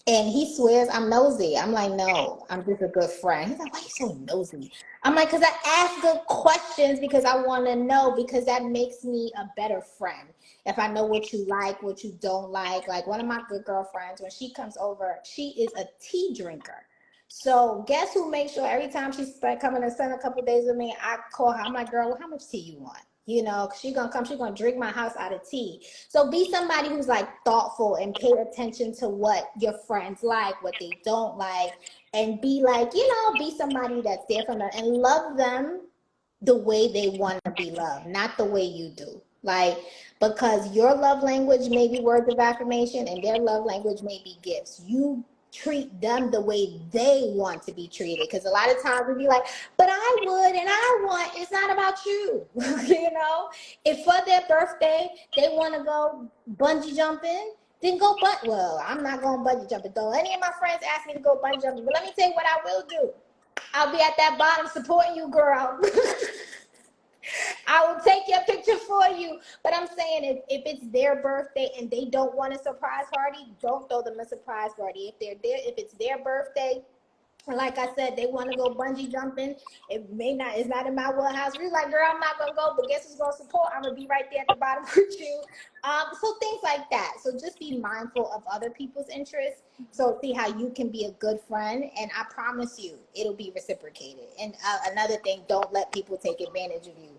and he swears I'm nosy. I'm like, no, I'm just a good friend. He's like, why are you so nosy? I'm like, because I ask good questions because I want to know, because that makes me a better friend. If I know what you like, what you don't like. Like, one of my good girlfriends, when she comes over, she is a tea drinker. So guess who makes sure every time she's coming to spend a couple days with me, I call her. I'm like, girl, well, how much tea you want? She gonna come, she gonna drink my house out of tea. So be somebody who's like thoughtful and pay attention to what your friends like, what they don't like, and be like, be somebody that's there for them and love them the way they want to be loved, not the way you do. Like, because your love language may be words of affirmation and their love language may be gifts. You treat them the way they want to be treated. Because a lot of times we be like, but I would and I want, it's not about you. If for their birthday they want to go bungee jumping, then go well, I'm not going bungee jumping. Though any of my friends ask me to go bungee jumping, but let me tell you what I will do. I'll be at that bottom supporting you, girl. I will take your picture for you. But I'm saying, if it's their birthday and they don't want a surprise party, don't throw them a surprise party. If it's their birthday, like I said, they want to go bungee jumping. It's not in my wheelhouse. We're like, girl, I'm not gonna go, but guess who's gonna support? I'm gonna be right there at the bottom with you. So things like that. So just be mindful of other people's interests. So see how you can be a good friend, and I promise you, it'll be reciprocated. And another thing, don't let people take advantage of you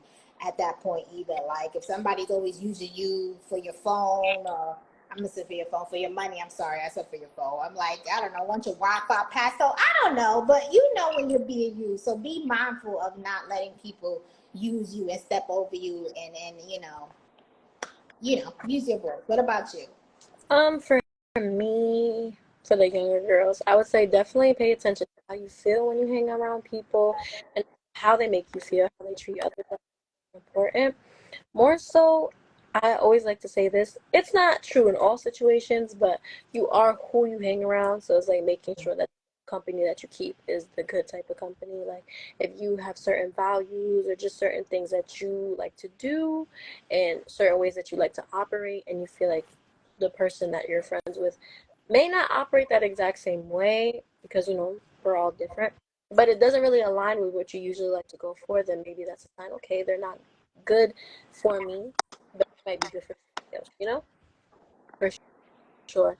at that point either. Like, if somebody's always using you for your phone, or I'm gonna say for your phone, for your money. I'm sorry, I said for your phone. I'm like, I don't know, want your Wi-Fi passcode? I don't know, but you know when you're being used. So be mindful of not letting people use you and step over you, and use your voice. What about you? For me, for the younger girls, I would say definitely pay attention to how you feel when you hang around people and how they make you feel, how they treat others. That's important. More so, I always like to say this. It's not true in all situations, but you are who you hang around. So it's like making sure that the company that you keep is the good type of company. Like if you have certain values or just certain things that you like to do and certain ways that you like to operate, and you feel like the person that you're friends with may not operate that exact same way because, we're all different, but it doesn't really align with what you usually like to go for, then maybe that's a sign, okay, they're not good for me, but it might be good for somebody else, for sure.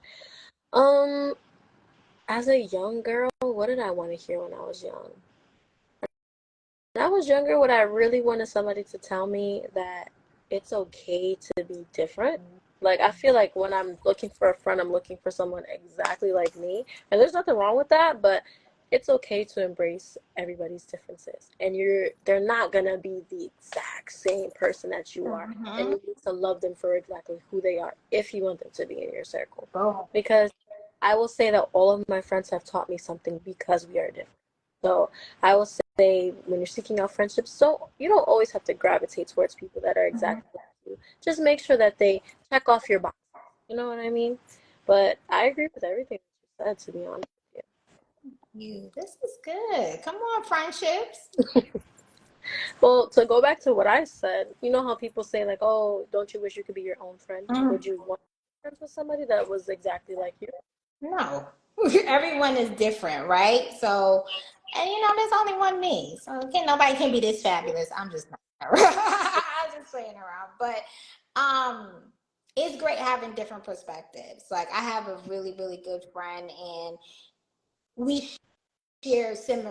Um, as a young girl, what did I want to hear when I was young? When I was younger, what I really wanted somebody to tell me that it's okay to be different. Like, I feel like when I'm looking for a friend, I'm looking for someone exactly like me. And there's nothing wrong with that, but it's okay to embrace everybody's differences. And they're not gonna be the exact same person that you are. And Mm-hmm. you need to love them for exactly who they are if you want them to be in your circle. Boom. Because I will say that all of my friends have taught me something because we are different. So I will say when you're seeking out friendships, so you don't always have to gravitate towards people that are Mm-hmm. exactly like you. Just make sure that they check off your boxes. You know what I mean? But I agree with everything that you said, to be honest with This is good. Come on, friendships. you. Well, to go back to what I said, you know how people say like, "Oh, don't you wish you could be your own friend? Mm, Would you want to be friends with somebody that was exactly like you?" no, everyone is different, right? So, and there's only one me, so nobody can be this fabulous. I'm just not. I'm just playing around, but um, it's great having different perspectives. Like I have a really, really good friend, and we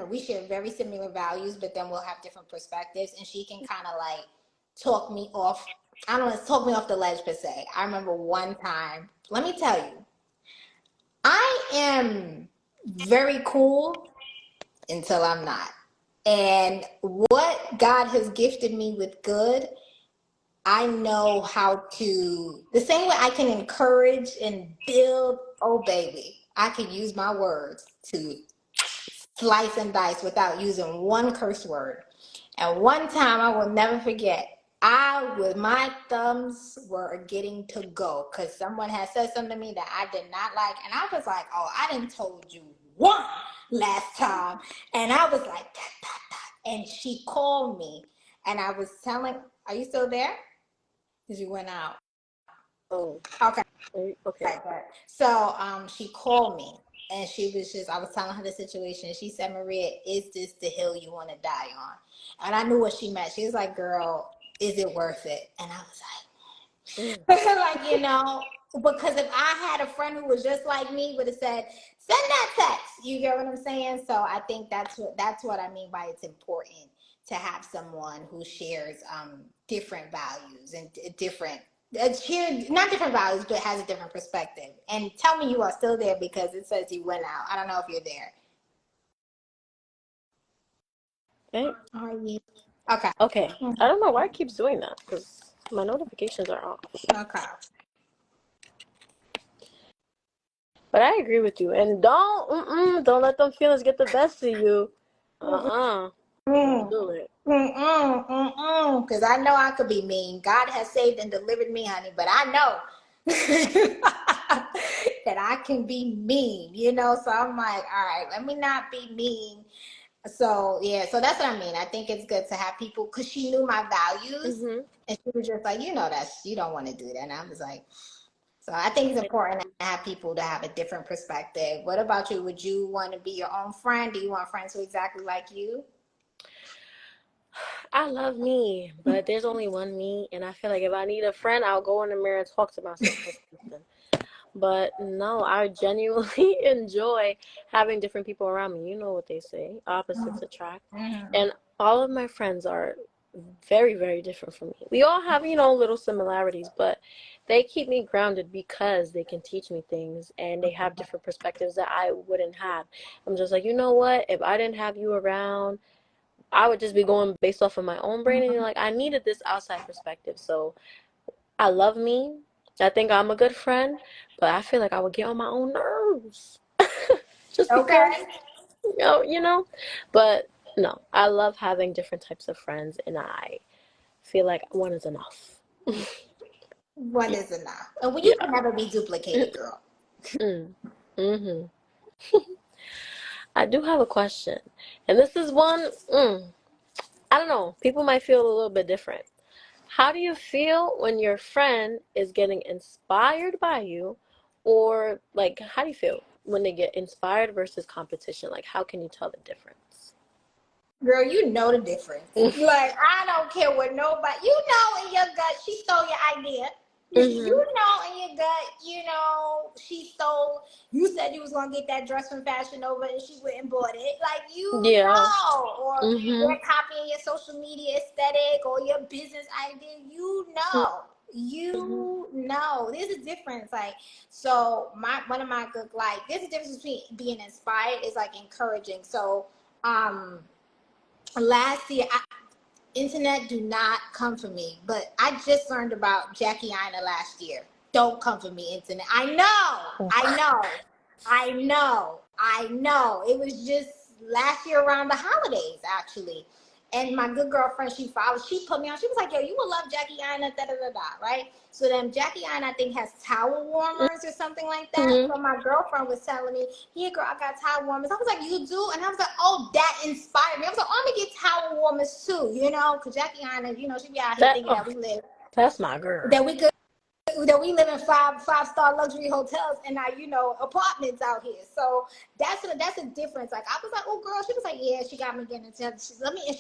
we share very similar values, but then we'll have different perspectives, and she can kind of like talk me off. I don't know, talk me off the ledge per se. I remember one time, let me tell you, I am very cool until I'm not. And what God has gifted me with good, I know how to, the same way I can encourage and build, oh baby, I can use my words to slice and dice without using one curse word. And one time I will never forget, my thumbs were getting to go because someone had said something to me that I did not like. And I was like, oh, I didn't told you one last time. And I was like, that, that, that. And she called me and I was telling, are you still there? Because you went out. Oh, Okay. okay. Right, right. So she called me and I was telling her the situation. She said, Maria, is this the hill you want to die on? And I knew what she meant. She was like, girl, is it worth it? And I was Mm. like, like, because if I had a friend who was just like me, would have said, send that text. You get what I'm saying? So I think that's what I mean by it's important to have someone who shares different values and different not different values, but has a different perspective. And tell me you are still there because it says you went out. I don't know if you're there. Okay. Are you? Okay. Okay. I don't know why it keeps doing that because my notifications are off. Okay. But I agree with you. And don't let them feelings get the best of you. Don't Mm, do it. Because I know I could be mean. God has saved and delivered me, honey, but I know that I can be mean. So I'm like, all right, let me not be mean. So yeah, so that's what I mean. I think it's good to have people because she knew my values Mm-hmm. and she was just like, you don't want to do that. And I was like, so I think it's important to have people to have a different perspective. What about you? Would you want to be your own friend? Do you want friends who are exactly like you? I love me, but there's only one me, and I feel like if I need a friend, I'll go in the mirror and talk to myself or something. But no, I genuinely enjoy having different people around me. You know what they say, opposites attract. Mm-hmm. And all of my friends are very, very different from me. We all have, little similarities, but they keep me grounded because they can teach me things and they have different perspectives that I wouldn't have. I'm just like, you know what? If I didn't have you around, I would just be going based off of my own brain. And you're like, I needed this outside perspective. So I love me. I think I'm a good friend, but I feel like I would get on my own nerves just because, Okay. you know. But no, I love having different types of friends, and I feel like one is enough. One is enough. And well, you Yeah. can never be duplicated, girl. Mm. Hmm. I do have a question, and this is one. I don't know. People might feel a little bit different. How do you feel when your friend is getting inspired by you, or like, how do you feel when they get inspired versus competition? Like, how can you tell the difference? Girl, you know the difference. Like, I don't care what nobody, you know in your gut, she stole your idea. You Mm-hmm. know in your gut, you know, she stole, you said you was going to get that dress from Fashion Nova and she went and bought it. Like, you Yeah. know. Or Mm-hmm. they're copying your social media aesthetic or your business idea. You know. Mm-hmm. You know. There's a difference. Like, so one of my good, like, there's a difference between being inspired is like encouraging. So, last year, internet do not come for me, but I just learned about Jackie Ina last year. Don't come for me, internet. I know. It was just last year around the holidays, actually. And my good girlfriend, she followed, she put me on. She was like, yo, you will love Jackie Ina, da da da da, right? So then Jackie Ina, I think, has towel warmers or something like that. Mm-hmm. So my girlfriend was telling me, yeah, girl, I got towel warmers. I was like, you do? And I was like, oh, that inspired me. I was like, oh, I'm going to get towel warmers too, you know? Because Jackie Ina, you know, she be out here That thinking that we live, that's my girl. that we could that we live in five-star luxury hotels and now, you know, apartments out here. So that's a difference. Like, I was like, oh girl, she was like, yeah, she got me getting into she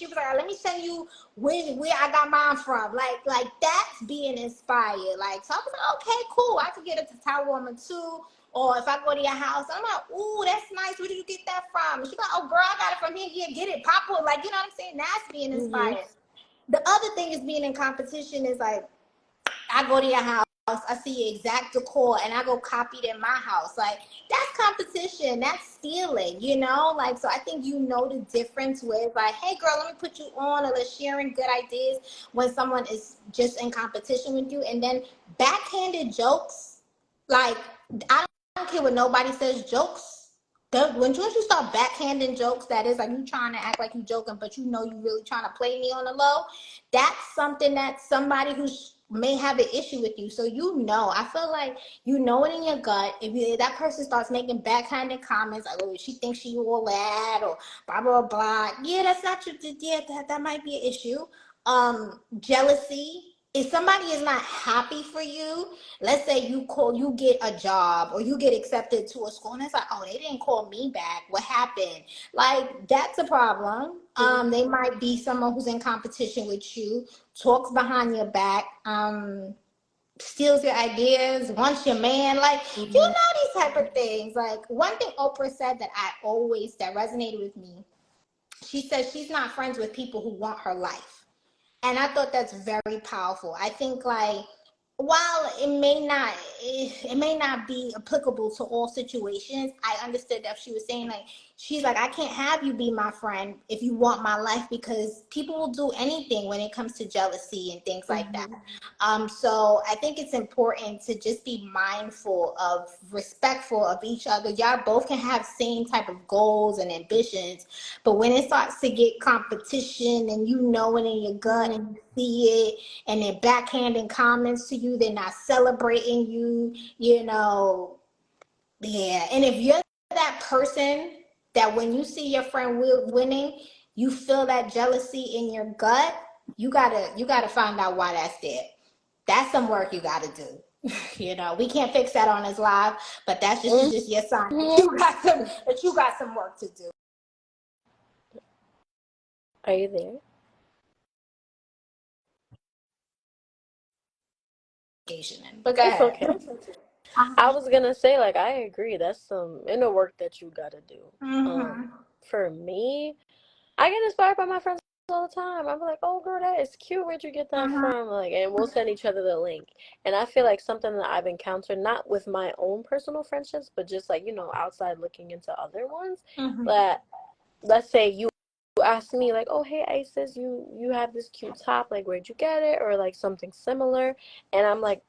was like, let me tell you where I got mine from. Like that's being inspired. Like, so I was like, okay, cool. I could get a towel warmer too. Or if I go to your house, I'm like, ooh, that's nice. Where did you get that from? And she's like, oh girl, I got it from here. Yeah, get it, pop it. Like, you know what I'm saying? That's being Mm-hmm. inspired. The other thing is being in competition is like, I go to your house, I see your exact decor, and I go copy it in my house. Like, that's competition. That's stealing, you know? Like, so I think you know the difference with, like, hey, girl, let me put you on, or let's sharing good ideas when someone is just in competition with you. And then backhanded jokes, like, I don't care what nobody says, jokes. When you start backhanding jokes, that is like you trying to act like you joking, but you know you really trying to play me on the low. That's something that somebody who may have an issue with you. So you know, I feel like you know it in your gut. If that person starts making backhanded comments, like, oh, she thinks she all that, or blah blah blah. Yeah, that's not your. Yeah, that might be an issue. Jealousy. If somebody is not happy for you, let's say you get a job or you get accepted to a school, and it's like, oh, they didn't call me back. What happened? Like, that's a problem. They might be someone who's in competition with you, talks behind your back, steals your ideas, wants your man, like, you Mm-hmm. know, these type of things. Like, one thing Oprah said that resonated with me, she said she's not friends with people who want her life. And I thought that's very powerful. I think, like, while it may not be applicable to all situations, I understood that she was saying, like, she's like, I can't have you be my friend if you want my life, because people will do anything when it comes to jealousy and things like that. Mm-hmm. So I think it's important to just be mindful of, respectful of each other. Y'all both can have same type of goals and ambitions, but when it starts to get competition and you know it in your gut and Mm-hmm. you see it, and they're backhanding comments to you, they're not celebrating you, you know, yeah. And if you're that person that when you see your friend winning, you feel that jealousy in your gut, you gotta find out why that's there. That's some work you gotta do. You know, we can't fix that on this live, but that's just your sign that Mm-hmm. you got some work to do. Are you there? But go It's ahead. okay. I was gonna say, like, I agree. That's some inner work that you gotta do. Um, Mm-hmm. for me, I get inspired by my friends all the time. I'm like, oh girl, that is cute. Where'd you get that Mhm. from? Like, and we'll send each other the link. And I feel like something that I've encountered, not with my own personal friendships, but just like, outside looking into other ones, Mhm. that let's say you ask me like, oh hey Isis, you have this cute top, like where'd you get it? Or like something similar. And I'm like,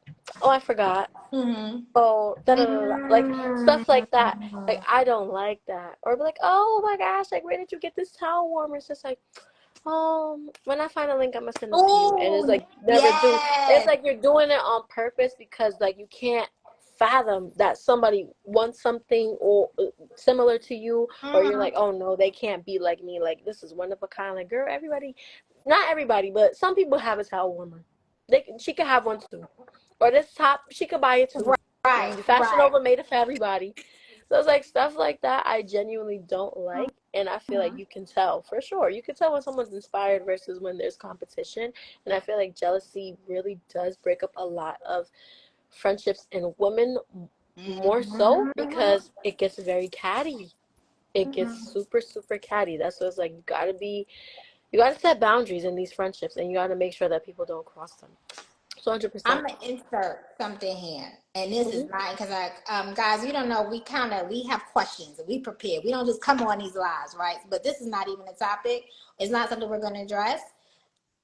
oh I forgot. Mhm. Oh, da da da da, like Mhm. stuff like that. Like I don't like that. Or be like, oh my gosh, like where did you get this towel warmer? It's just like, when I find a link, I'm gonna send it to you. And it's Oh, like never do. It's yes. like you're doing it on purpose because like you can't fathom that somebody wants something or similar to you, or you're like, Mhm. oh no, they can't be like me. Like this is one of a kind. Like girl, everybody, not everybody, but some people have a towel warmer. She could have one too, or this top, she could buy it too. Right, Fashion right. Nova made it for everybody. So it's like stuff like that I genuinely don't like. And I feel like Mhm. you can tell for sure. You can tell when someone's inspired versus when there's competition. And I feel like jealousy really does break up a lot of friendships in women more so Mhm. because it gets very catty. It gets Mhm. super, super catty. That's what it's like. You gotta set boundaries in these friendships and you gotta make sure that people don't cross them. So 100%. I'm gonna insert something here, and this is Mm-hmm. mine because guys, you don't know, we have questions and we prepare. We don't just come on these lives, right? But this is not even a topic. It's not something we're gonna address.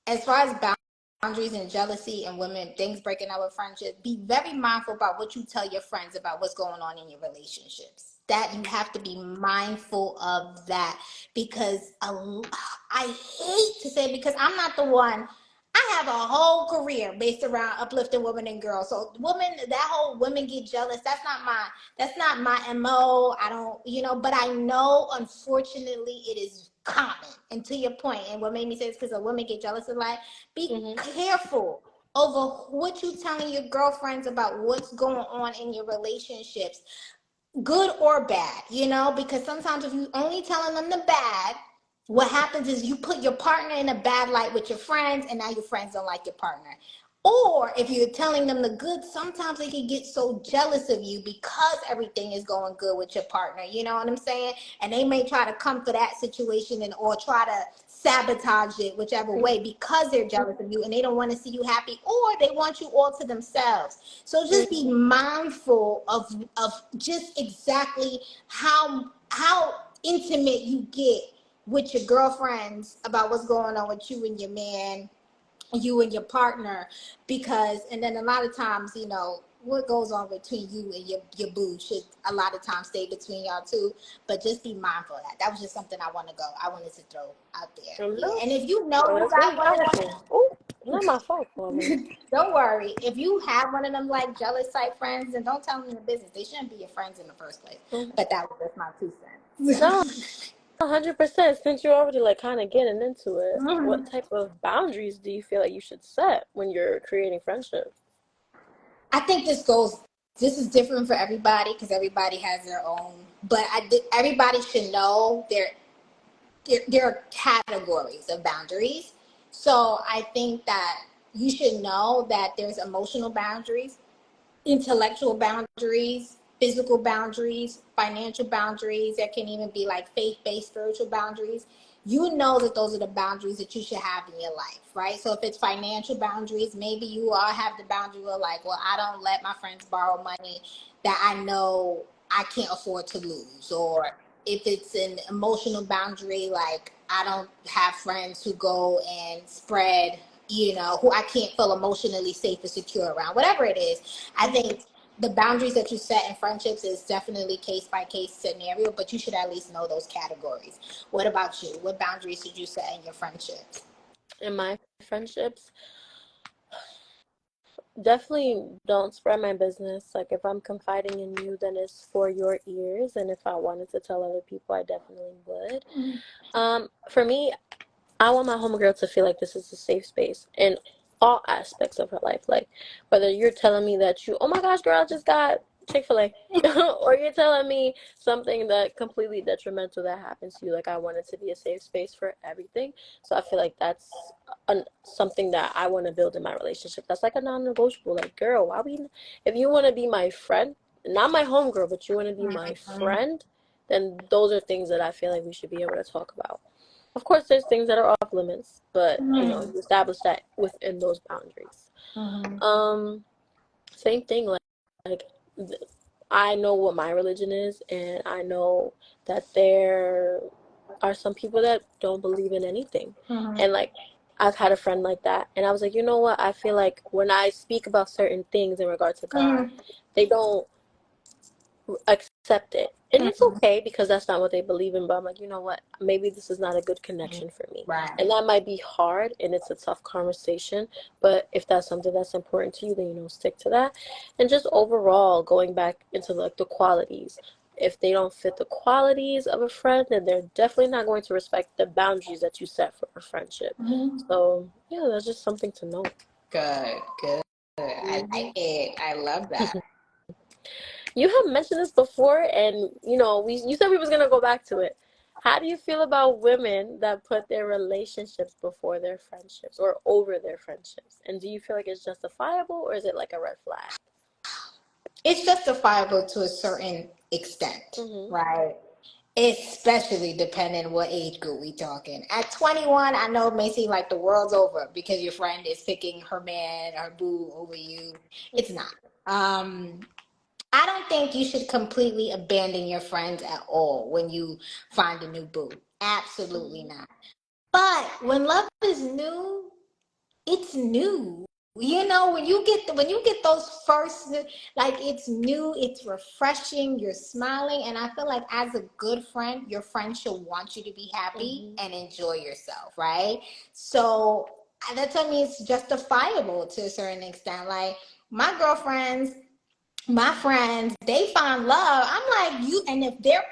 As far as boundaries and jealousy and women, things breaking up with friendships, be very mindful about what you tell your friends about what's going on in your relationships. That you have to be mindful of that because I hate to say it because I'm not the one. I have a whole career based around uplifting women and girls. So women, that whole women get jealous. That's not my MO. I don't, but I know unfortunately it is common. And to your point, and what made me say this because a women get jealous a lot. Be Mm-hmm. careful over what you telling your girlfriends about what's going on in your relationships, good or bad, because sometimes if you only telling them the bad, what happens is you put your partner in a bad light with your friends, and now your friends don't like your partner. Or if you're telling them the good, sometimes they can get so jealous of you because everything is going good with your partner. You know what I'm saying? And they may try to come for that situation or try to sabotage it, whichever way, because they're jealous of you and they don't want to see you happy, or they want you all to themselves. So just be mindful of just exactly how intimate you get with your girlfriends about what's going on with you and your man, you and your partner, because and then a lot of times, what goes on between you and your boo should a lot of times stay between y'all too. But just be mindful of that. That was just something I wanted to throw out there. I Yeah. know. And if you know Well, you that's got really one of powerful. Oh, not my fault, calling. them, don't worry. If you have one of them like jealous type friends, then don't tell them in the business. They shouldn't be your friends in the first place. Mm-hmm. But that was just my two No, cents. 100%. Since you're already like kind of getting into it, what Mhm. type of boundaries do you feel like you should set when you're creating friendship? I think this is different for everybody because everybody has their own, but everybody should know there are categories of boundaries. So I think that you should know that there's emotional boundaries, intellectual boundaries, physical boundaries, financial boundaries. That can even be like faith-based spiritual boundaries. You know that those are the boundaries that you should have in your life, right? So if it's financial boundaries, maybe you all have the boundary of like, well, I don't let my friends borrow money that I know I can't afford to lose. Or if it's an emotional boundary, like I don't have friends who go and spread, who I can't feel emotionally safe and secure around, whatever it is. I think the boundaries that you set in friendships is definitely case by case scenario, but you should at least know those categories. What about you? What boundaries did you set in your friendships? In my friendships, definitely don't spread my business. Like if I'm confiding in you, then it's for your ears, and if I wanted to tell other people, I definitely would. For me, I want my homegirl to feel like this is a safe space in all aspects of her life. Like whether you're telling me that oh my gosh, girl, I just got Chick-fil-A, or you're telling me something that completely detrimental that happens to you. Like I want it to be a safe space for everything. So I feel like that's something that I want to build in my relationship. That's like a non-negotiable. Like, girl, if you want to be my friend, not my homegirl, but you want to be my friend, then those are things that I feel like we should be able to talk about. Of course, there's things that are off limits, but Mm-hmm. you establish that within those boundaries. Mm-hmm. Um, Same thing, like th- I know what my religion is, and I know that there are some people that don't believe in anything. Mm-hmm. And like I've had a friend like that, and I was like, you know what? I feel like when I speak about certain things in regard to God, Mm-hmm. they don't accept it. And it's Mm-hmm. okay because that's not what they believe in, but I'm like, you know what? Maybe this is not a good connection for me. Right. And that might be hard and it's a tough conversation, but if that's something that's important to you, then stick to that. And just overall going back into like the qualities. If they don't fit the qualities of a friend, then they're definitely not going to respect the boundaries that you set for a friendship. Mm-hmm. So, yeah, that's just something to know. Good, good. I like Hmm. it. I love that. You have mentioned this before, and we you said we was gonna go back to it. How do you feel about women that put their relationships before their friendships or over their friendships? And do you feel like it's justifiable or is it like a red flag? It's justifiable to a certain extent, Mhm. right? Especially depending what age group we talking. At 21, I know it may seem like the world's over because your friend is picking her man or boo over you. It's Mhm. not. Um, I don't think you should completely abandon your friends at all when you find a new boo. Absolutely Mhm. not. But when love is new, it's new. You know, when you get those first, like, it's new, it's refreshing, you're smiling, and I feel like as a good friend, your friend should want you to be happy Mhm. and enjoy yourself, right? So that to me is justifiable to a certain extent. Like my girlfriends, my friends, they find love. I'm like, you, and if their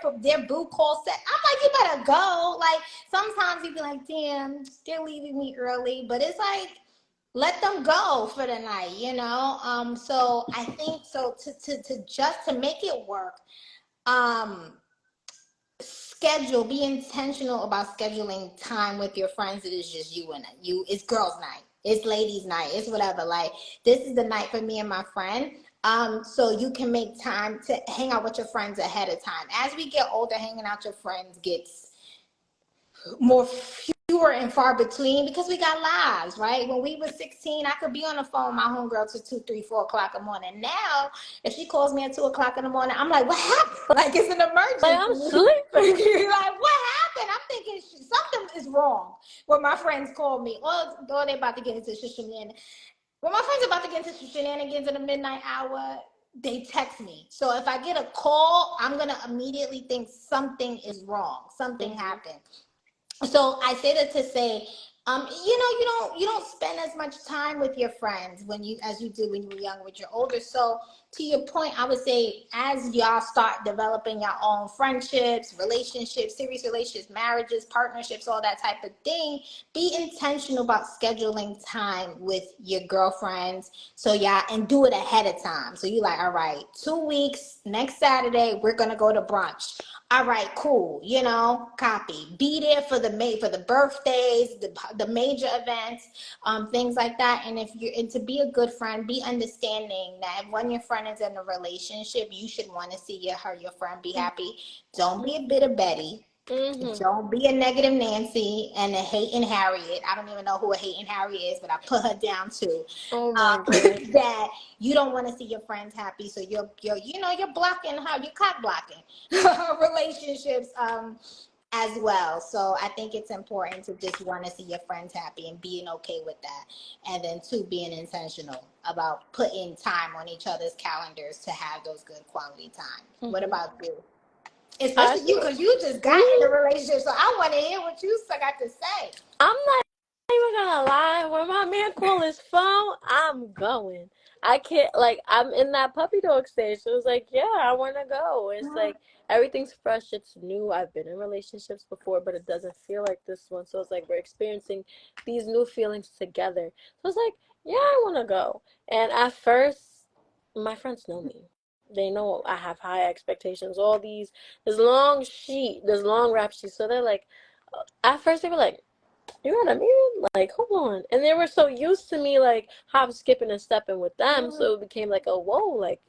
boo call set, I'm like, you better go. Like sometimes you be like, damn, they're leaving me early, but it's like, let them go for the night, you know. So I think so to just to make it work. Um, Schedule, be intentional about scheduling time with your friends. It is just you and you. It's girls night, it's ladies night, it's whatever. Like, this is the night for me and my friend. So you can make time to hang out with your friends ahead of time. As we get older, hanging out with your friends gets more fewer and far between because we got lives, right? When we were 16, I could be on the phone with my homegirl till 2, 3, 4 o'clock in the morning. Now, if she calls me at 2 o'clock in the morning, I'm like, what happened? Like, it's an Like I'm emergency. sleeping. Like, what happened? I'm thinking something is wrong when my friends call me. Or they about to get into shenanigans. When my friends are about to get into shenanigans in the midnight hour, they text me. So if I get a call, I'm gonna immediately think something is wrong. Something Mhm. happened. So I say that to say, you don't spend as much time with your friends when you as you do when you're young with your older. So to your point, I would say as y'all start developing your own friendships, relationships, serious relationships, marriages, partnerships, all that type of thing, be intentional about scheduling time with your girlfriends. So yeah, and do it ahead of time. So you like, all right, 2 weeks, next Saturday, we're gonna go to brunch. All right, cool. Copy. Be there for the birthdays, the major events, things like that. And to be a good friend, be understanding that when your friend is in a relationship, you should want to see your friend be happy. Don't be a bitter Betty. Mhm. Don't be a negative Nancy and a hating Harriet. I don't even know who a hating Harriet is, but I put her down too. Oh my God. That you don't want to see your friends happy, so you're blocking how you're cock blocking relationships as well. So I think it's important to just want to see your friends happy and being okay with that, and then two, being intentional about putting time on each other's calendars to have those good quality time. What Mhm. about you? I Especially you, feel. because you just got in a Mhm. relationship, so I want to hear what you got to say. I'm not even gonna lie. When my man call his phone, I'm going. I can't, like, I'm in that puppy dog stage. So it's like, yeah, I want to go. It's like everything's fresh. It's new. I've been in relationships before, but it doesn't feel like this one. So it's like we're experiencing these new feelings together. So it's like, yeah, I want to go. And at first, my friends know me. They know I have high expectations. All this long rap sheet. So they're like, at first they were like, you know what I mean? Like, hold on. And they were so used to me, like, hop, skipping, and stepping with them. So it became like, a whoa, like,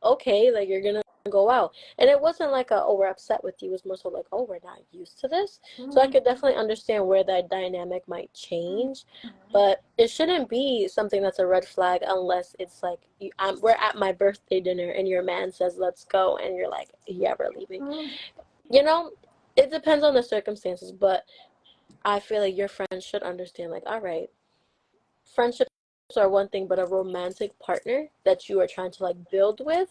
okay, like, you're gonna go out. And it wasn't like a, oh, we're upset with you. It was more so like, oh, we're not used to this. So I Mm-hmm. could definitely understand where that dynamic might change. But it shouldn't be something that's a red flag unless it's like we're at my birthday dinner and your man says let's go and you're like, yeah, we're leaving. Mm-hmm. You know, it depends on the circumstances, but I feel like your friends should understand, like, all right, friendships are one thing, but a romantic partner that you are trying to like build with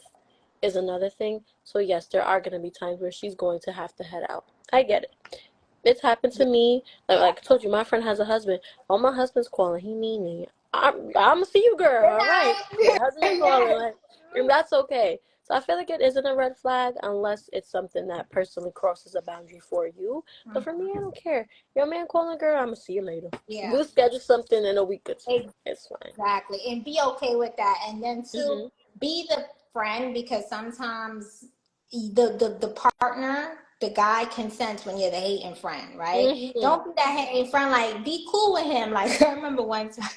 is another thing. So yes, there are gonna be times where she's going to have to head out. I get it. It's happened to me. Like I told you, my friend has a husband. Oh, my husband's calling. He need me. I'm gonna see you, girl. Good All right. night. Your husband's calling. Like, and that's okay. So I feel like it isn't a red flag unless it's something that personally crosses a boundary for you. But for me, I don't care. Your man calling, girl. I'm gonna see you later. Yeah. We'll schedule something in a week or two. It's fine. Exactly. And be okay with that. And then two, Mhm. be the friend, because sometimes the partner, the guy can sense when you're the hating friend, right? Mhm. Don't be that hating friend. Like, be cool with him. Like, I remember one time,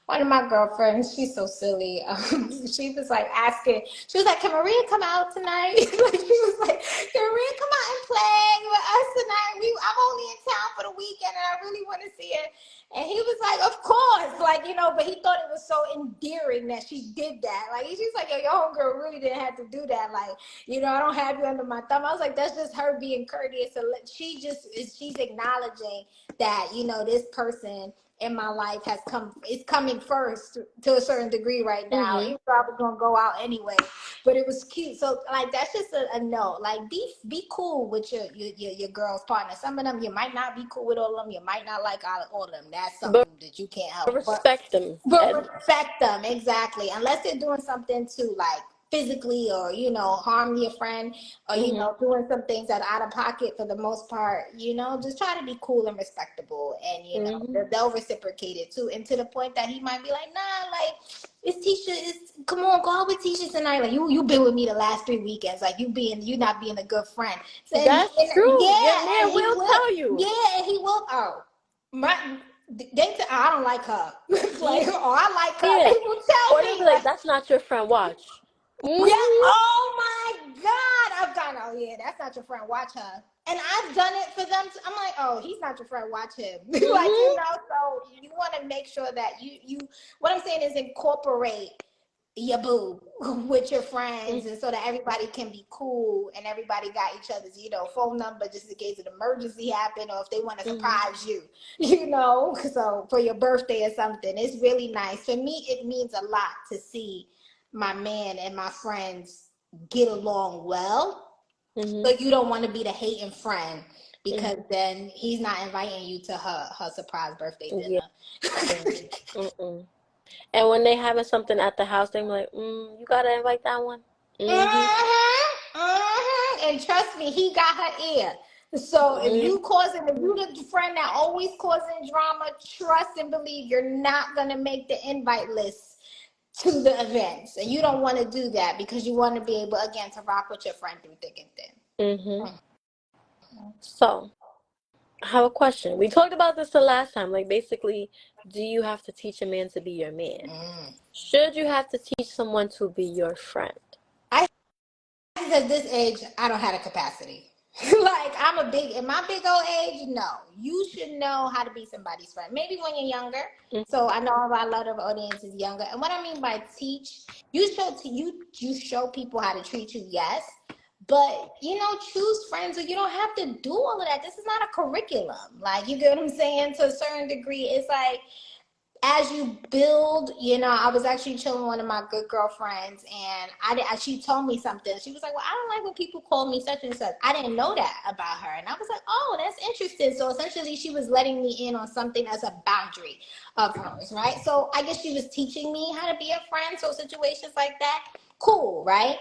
one of my girlfriends, she's so silly. She was like asking, she was like, "Can Maria come out tonight?" Like, she was like, "Can Maria come out and play with us tonight? I'm only in town for the weekend and I really want to see it." And he was like, "Of course," like, but he thought it was so endearing that she did that. Like, she's like, "Yo, your homegirl really didn't have to do that. Like, I don't have you under my thumb." I was like, that's just her being courteous. And she's acknowledging that, this person in my life is coming first to a certain degree right now, Mhm. even though I was gonna go out anyway. But it was cute. So like, that's just a no. Like, be cool with your girl's partner. Some of them you might not be cool with, all of them you might not like all of them. That's But something that you can't help. respect them. But And respect them, exactly. Unless they're doing something to, like, physically, or harm your friend, or mhm. doing some things that are out of pocket. For the most part, just try to be cool and respectable, and Mhm. they'll reciprocate it too, and to the point that he might be like, "Nah, like, it's Tisha, come on, go out with Tisha tonight. Like, you been with me the last 3 weekends. Like, you not being a good friend." So, That's true. Your yeah, man and he will will. tell you. Yeah, and he will. Oh, my, I don't like her. Yeah. Like, or I like her. Yeah. They will tell Or they'll be me, like, like, that's not your friend. Watch. yeah, Mhm. oh my God. I've done, oh yeah, that's not your friend. Watch her. And I've done it for them. I'm like, oh, he's not your friend. Watch him. Like, Mhm. so you want to make sure that what I'm saying is, incorporate your boo with your friends, and so that everybody can be cool and everybody got each other's, phone number, just in case an emergency happen, or if they want to Mhm. surprise you, so for your birthday or something. It's really nice. For me, it means a lot to see my man and my friends get along well. So Mhm. you don't want to be the hating friend, because Mhm. then he's not inviting you to her surprise birthday Yeah. dinner. Mm-mm. And when they having something at the house, they be like, you gotta invite that one. Mhm. And trust me, he got her ear. So if Mhm. you the friend that always causing drama, trust and believe you're not gonna make the invite list to the events, and you don't want to do that, because you want to be able, again, to rock with your friend through thick and Mhm. thin. So, I have a question. We talked about this the last time. Like, basically, do you have to teach a man to be your man? Mm. Should you have to teach someone to be your friend? I think at this age, I don't have the capacity. Like, in my big old age, no. You should know how to be somebody's friend. Maybe when you're younger. So I know a lot of audience is younger. And what I mean by teach, you show people how to treat you, yes. But, choose friends, or you don't have to do all of that. This is not a curriculum. Like, you get what I'm saying? To a certain degree, it's like, as you build, I was actually chilling with one of my good girlfriends, and she told me something. She was like, "Well, I don't like when people call me such and such." I didn't know that about her, and I was like, "Oh, that's interesting." So essentially, she was letting me in on something that's a boundary of hers, right? So I guess she was teaching me how to be a friend. So situations like that, cool, right?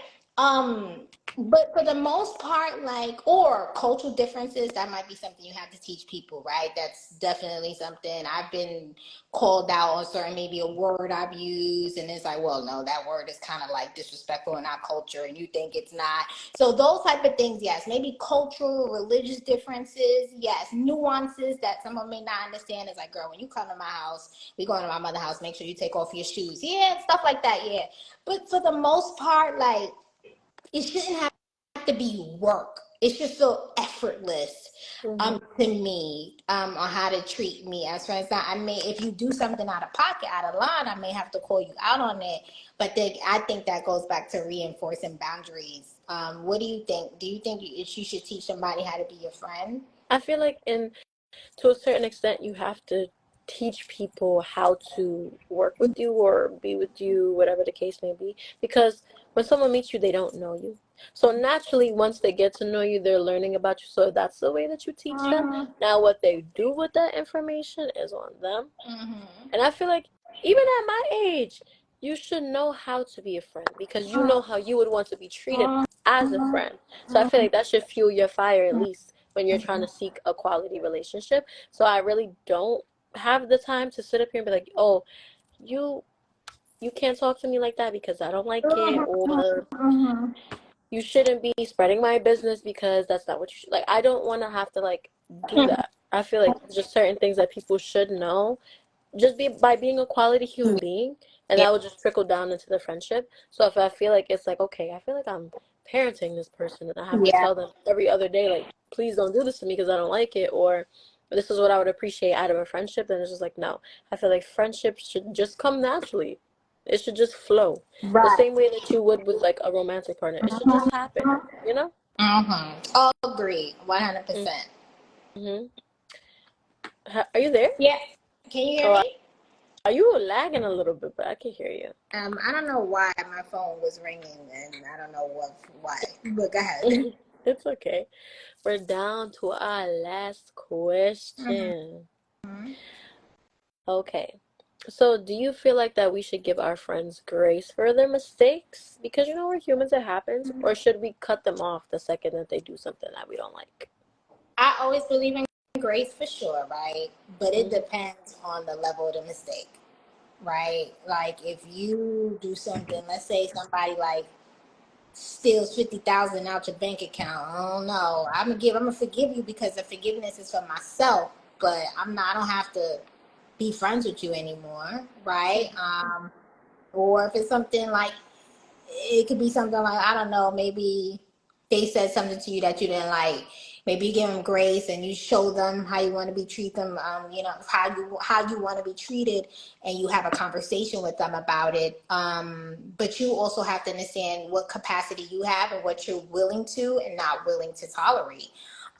But for the most part, like, or cultural differences, that might be something you have to teach people, right? That's definitely something I've been called out on, certain, maybe a word I've used, and it's like, well, no, that word is kind of like disrespectful in our culture, and you think it's not. So those type of things, yes. Maybe cultural, religious differences, yes. Nuances that someone may not understand is like, girl, when you come to my house, we going to my mother's house, make sure you take off your shoes. Yeah, stuff like that, yeah. But for the most part, like, it shouldn't have to be work. It should feel effortless Mm-hmm. to me on how to treat me as friends. Now, I may, if you do something out of pocket, out of line, I may have to call you out on it. But then I think that goes back to reinforcing boundaries. What do you think? Do you think you should teach somebody how to be your friend? I feel like to a certain extent, you have to teach people how to work with you or be with you, whatever the case may be. Because when someone meets you, they don't know you. So naturally, once they get to know you, they're learning about you. So that's the way that you teach them. Mm-hmm. Now, what they do with that information is on them. Mm-hmm. And I feel like even at my age, you should know how to be a friend because you know how you would want to be treated as a friend. So I feel like that should fuel your fire at least when you're trying to seek a quality relationship. So I really don't have the time to sit up here and be like, "Oh, you you can't talk to me like that because I don't like it," or Mm-hmm. "You shouldn't be spreading my business because that's not what you should." Like I don't want to have to like do that. I feel like just certain things that people should know just be by being a quality human being, and Yeah. that will just trickle down into the friendship. So if I feel like it's like, okay, I feel like I'm parenting this person and I have to Yeah. tell them every other day, like, please don't do this to me because I don't like it, or this is what I would appreciate out of a friendship, then it's just like, no. I feel like friendships should just come naturally. It should just flow. The Right. same way that you would with like a romantic partner. It should just happen, you know? Mm-hmm. All agree, 100%. Mm-hmm. Are you there? Yeah. Can you hear Oh, me? are you lagging a little bit, but I can hear you. I don't know why my phone was ringing, and I don't know why. But go ahead. It's okay. We're down to our last question. Mm-hmm. Okay. So, do you feel like that we should give our friends grace for their mistakes? Because we're humans, it happens. Or should we cut them off the second that they do something that we don't like? I always believe in grace for sure, right? But it Mm-hmm. depends on the level of the mistake, right? Like if you do something, let's say somebody like steals 50,000 out your bank account. I don't know. I'm gonna forgive you because the forgiveness is for myself, but I don't have to be friends with you anymore, right? Or if it's something like, it could be something like, I don't know, maybe they said something to you that you didn't like. Maybe you give them grace and you show them how you want to be treat them, how you want to be treated, and you have a conversation with them about it. But you also have to understand what capacity you have and what you're willing to and not willing to tolerate.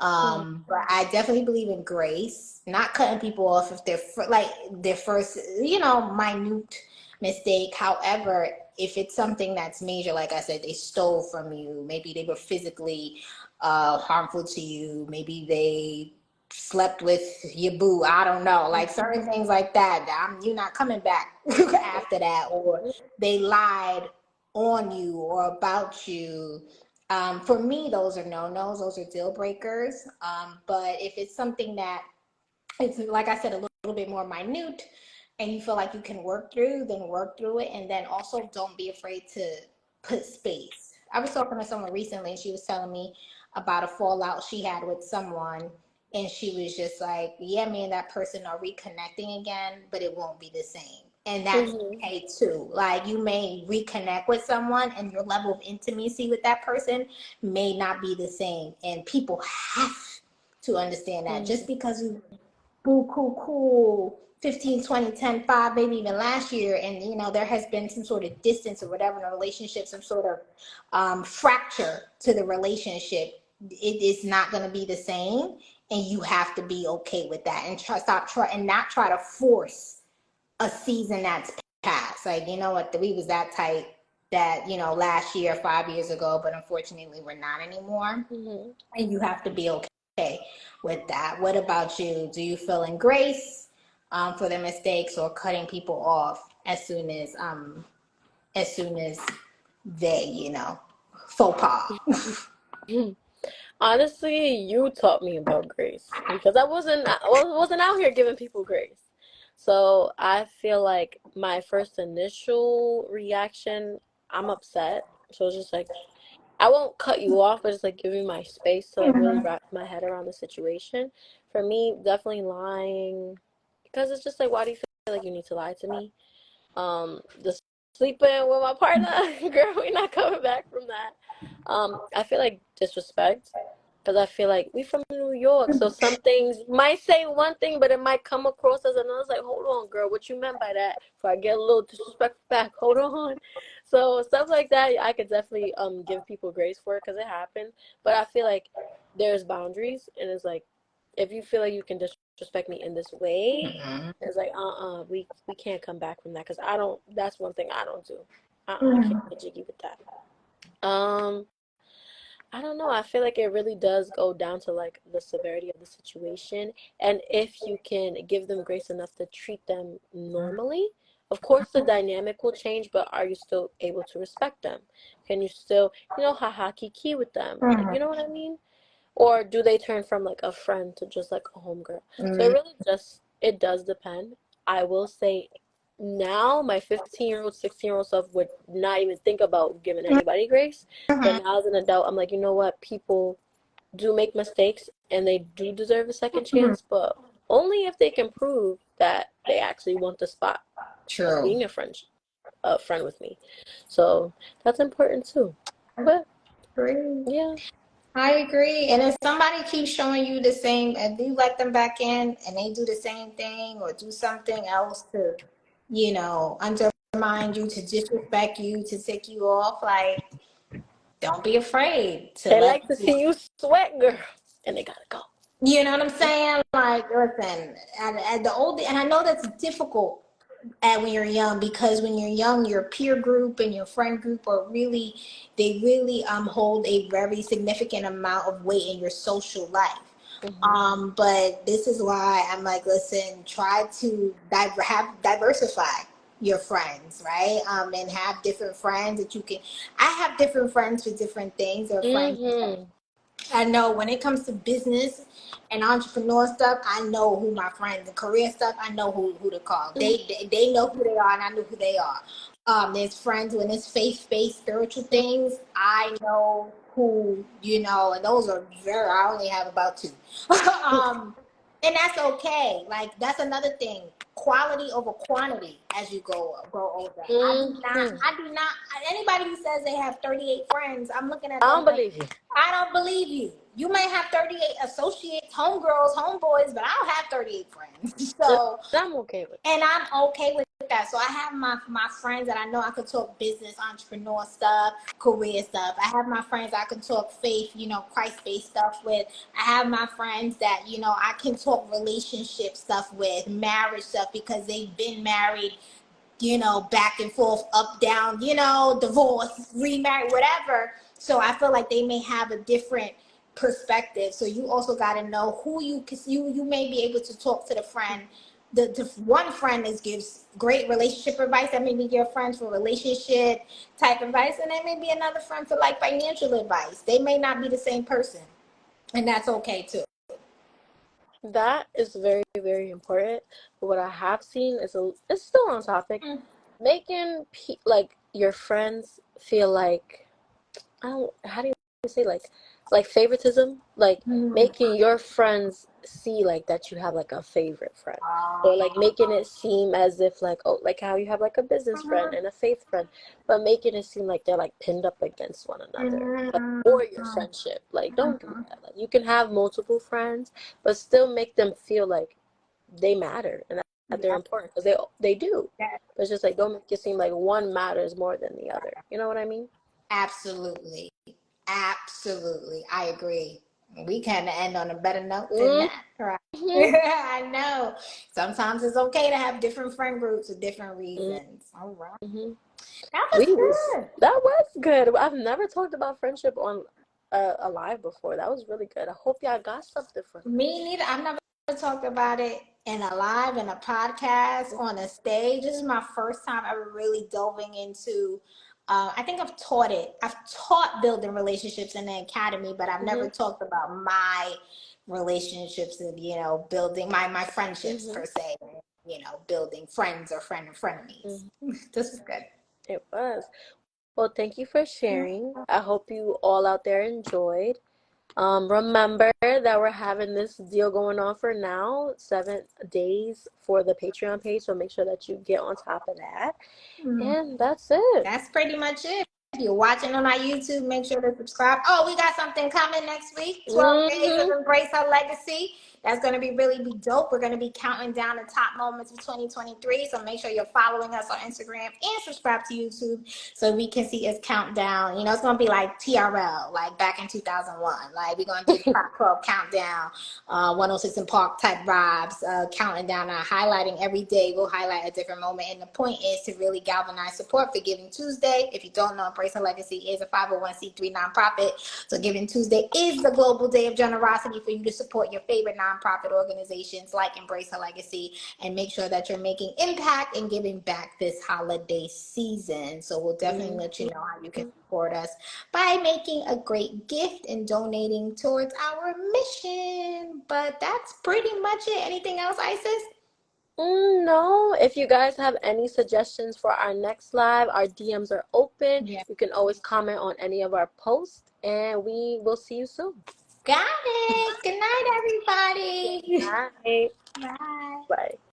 Mm-hmm. But I definitely believe in grace, not cutting people off if they're like their first, minute mistake. However, if it's something that's major, like I said, they stole from you, maybe they were physically harmful to you, maybe they slept with your boo, I don't know, like certain things like that, you're not coming back after that, or they lied on you or about you. For me, those are no-nos, those are deal breakers. But if it's something that it's, like I said, a little bit more minute and you feel like you can work through, then work through it. And then also don't be afraid to put space. I was talking to someone recently and she was telling me about a fallout she had with someone. And she was just like, yeah, me and that person are reconnecting again, but it won't be the same. And that's Mm-hmm. okay too. Like you may reconnect with someone and your level of intimacy with that person may not be the same. And people have to understand that just because you boo, cool 15, 20, 10, 5, maybe even last year, and there has been some sort of distance or whatever in a relationship, some sort of fracture to the relationship, it is not going to be the same, and you have to be okay with that and not try to force a season that's past. Like, you know what, we was that tight that last year, 5 years ago, but unfortunately we're not anymore, Mm-hmm. and you have to be okay with that. What about you? Do you feel in grace for their mistakes, or cutting people off as soon as they faux pas? Honestly, you taught me about grace because I wasn't out here giving people grace. So I feel like my first initial reaction, I'm upset. So it's just like I won't cut you off, but just like give me my space to like really wrap my head around the situation. For me, definitely lying because it's just like, why do you feel like you need to lie to me? The sleeping with my partner, girl, we're not coming back from that. I feel like disrespect. Because I feel like we from New York, so some things might say one thing, but it might come across as another. It's like, hold on, girl, what you meant by that? If I get a little disrespect back, hold on. So stuff like that, I could definitely give people grace for it because it happened. But I feel like there's boundaries, and it's like if you feel like you can disrespect me in this way, Mhm. it's like we can't come back from that because I don't. That's one thing I don't do. I can't Mhm. get jiggy with that. I don't know. I feel like it really does go down to like the severity of the situation and if you can give them grace enough to treat them normally. Of course, the dynamic will change, but are you still able to respect them? Can you still, haha kiki with them? Like, you know what I mean? Or do they turn from like a friend to just like a homegirl? So it Mhm. really just it does depend. I will say now my 15-year-old, 16-year-old self would not even think about giving anybody grace. But Mhm. now as an adult, I'm like, you know what? People do make mistakes and they do deserve a second chance, but only if they can prove that they actually want the spot of True. being a friend with me. So that's important too. But Agree. yeah. I agree. And if somebody keeps showing you the same, and you let them back in and they do the same thing or do something else to, undermine you, to disrespect you, to tick you off, like, don't be afraid to They let like to people. see you sweat, girl, and they gotta go. You know what I'm saying? Like, listen, and the old, and I know that's difficult at when you're young, because when you're young, your peer group and your friend group are really, they really hold a very significant amount of weight in your social life. Hmm. But this is why I'm like, listen, try to diversify your friends, right? And have different friends that you can. I have different friends for different things, or friends. Hmm. I know when it comes to business and entrepreneur stuff, I know who my friends. The career stuff, I know who to call. They know who they are, and I know who they are. There's friends when it's faith based spiritual things. I know who, and those are very. I only have about two. And that's okay. Like, that's another thing. Quality over quantity as you grow older. I do not. Hmm. I do not. Anybody who says they have 38 friends, I'm looking at I them don't like, believe you. I don't believe you. You may have 38 associates, homegirls, homeboys, but I don't have 38 friends. And So, I'm okay with and I'm okay with that. So I have my friends that I know I could talk business, entrepreneur stuff, career stuff. I have my friends I can talk faith, Christ-based stuff with. I have my friends that, I can talk relationship stuff with, marriage stuff, because they've been married, back and forth, up, down, divorce, remarry, whatever. So I feel like they may have a different perspective. So you also got to know who because you may be able to talk to the friend. The one friend is gives great relationship advice. That may be your friends for relationship type advice, and then maybe another friend for like financial advice. They may not be the same person, and that's okay too. that is very, very important. But what I have seen is it's still on topic. Making like your friends feel like I don't how do you say like favoritism, like Mm-hmm. making your friends see like that you have like a favorite friend, or like making it seem as if like oh like how you have like a business friend and a faith friend, but making it seem like they're like pinned up against one another, like for your friendship. Like don't do that. Like you can have multiple friends, but still make them feel like they matter and that they're Yeah, important because they do. But it's just like don't make it seem like one matters more than the other. You know what I mean? absolutely. Absolutely. I agree. We kind of end on a better note than Hmm. that, right? I know. Sometimes it's okay to have different friend groups for different reasons. All right. Hmm. That was We was good. that was good. I've never talked about friendship on a live before. That was really good. I hope y'all got something from Me neither. I've never talked about it in a live, in a podcast, on a stage. This is my first time ever really delving into. I think I've taught it. I've taught building relationships in the academy, but I've never this. talked about my relationships and building my Hmm. friendships Hmm. per se. Building friends or frenemies. Hmm. This is good. It was. Well, thank you for sharing. I hope you all out there enjoyed. Remember that we're having this deal going on for now, 7 days for the Patreon page. So make sure that you get on top of that. Mm, And that's it. that's pretty much it. If you're watching on our YouTube, make sure to subscribe. Oh, we got something coming next week. 12 days of Mm-hmm. Embrace Her Legacy. That's going to be really be dope. We're going to be counting down the top moments of 2023. So make sure you're following us on Instagram and subscribe to YouTube so we can see us count down. You know, it's going to be like TRL, like back in 2001. Like we're going to do the top 12 countdown, 106 and Park type vibes, counting down, highlighting every day. We'll highlight a different moment. And the point is to really galvanize support for Giving Tuesday. If you don't know, Embrace Her Legacy is a 501c3 nonprofit. So Giving Tuesday is the global day of generosity for you to support your favorite nonprofit organizations like Embrace Her Legacy and make sure that you're making impact and giving back this holiday season. So we'll definitely let you know how you can support us by making a great gift and donating towards our mission. But that's pretty much it. Anything else, Isis? No, if you guys have any suggestions for our next live, our DMs are open. Yeah. You can always comment on any of our posts, and we will see you soon. Got it. Good night, everybody. Bye. Bye. Bye.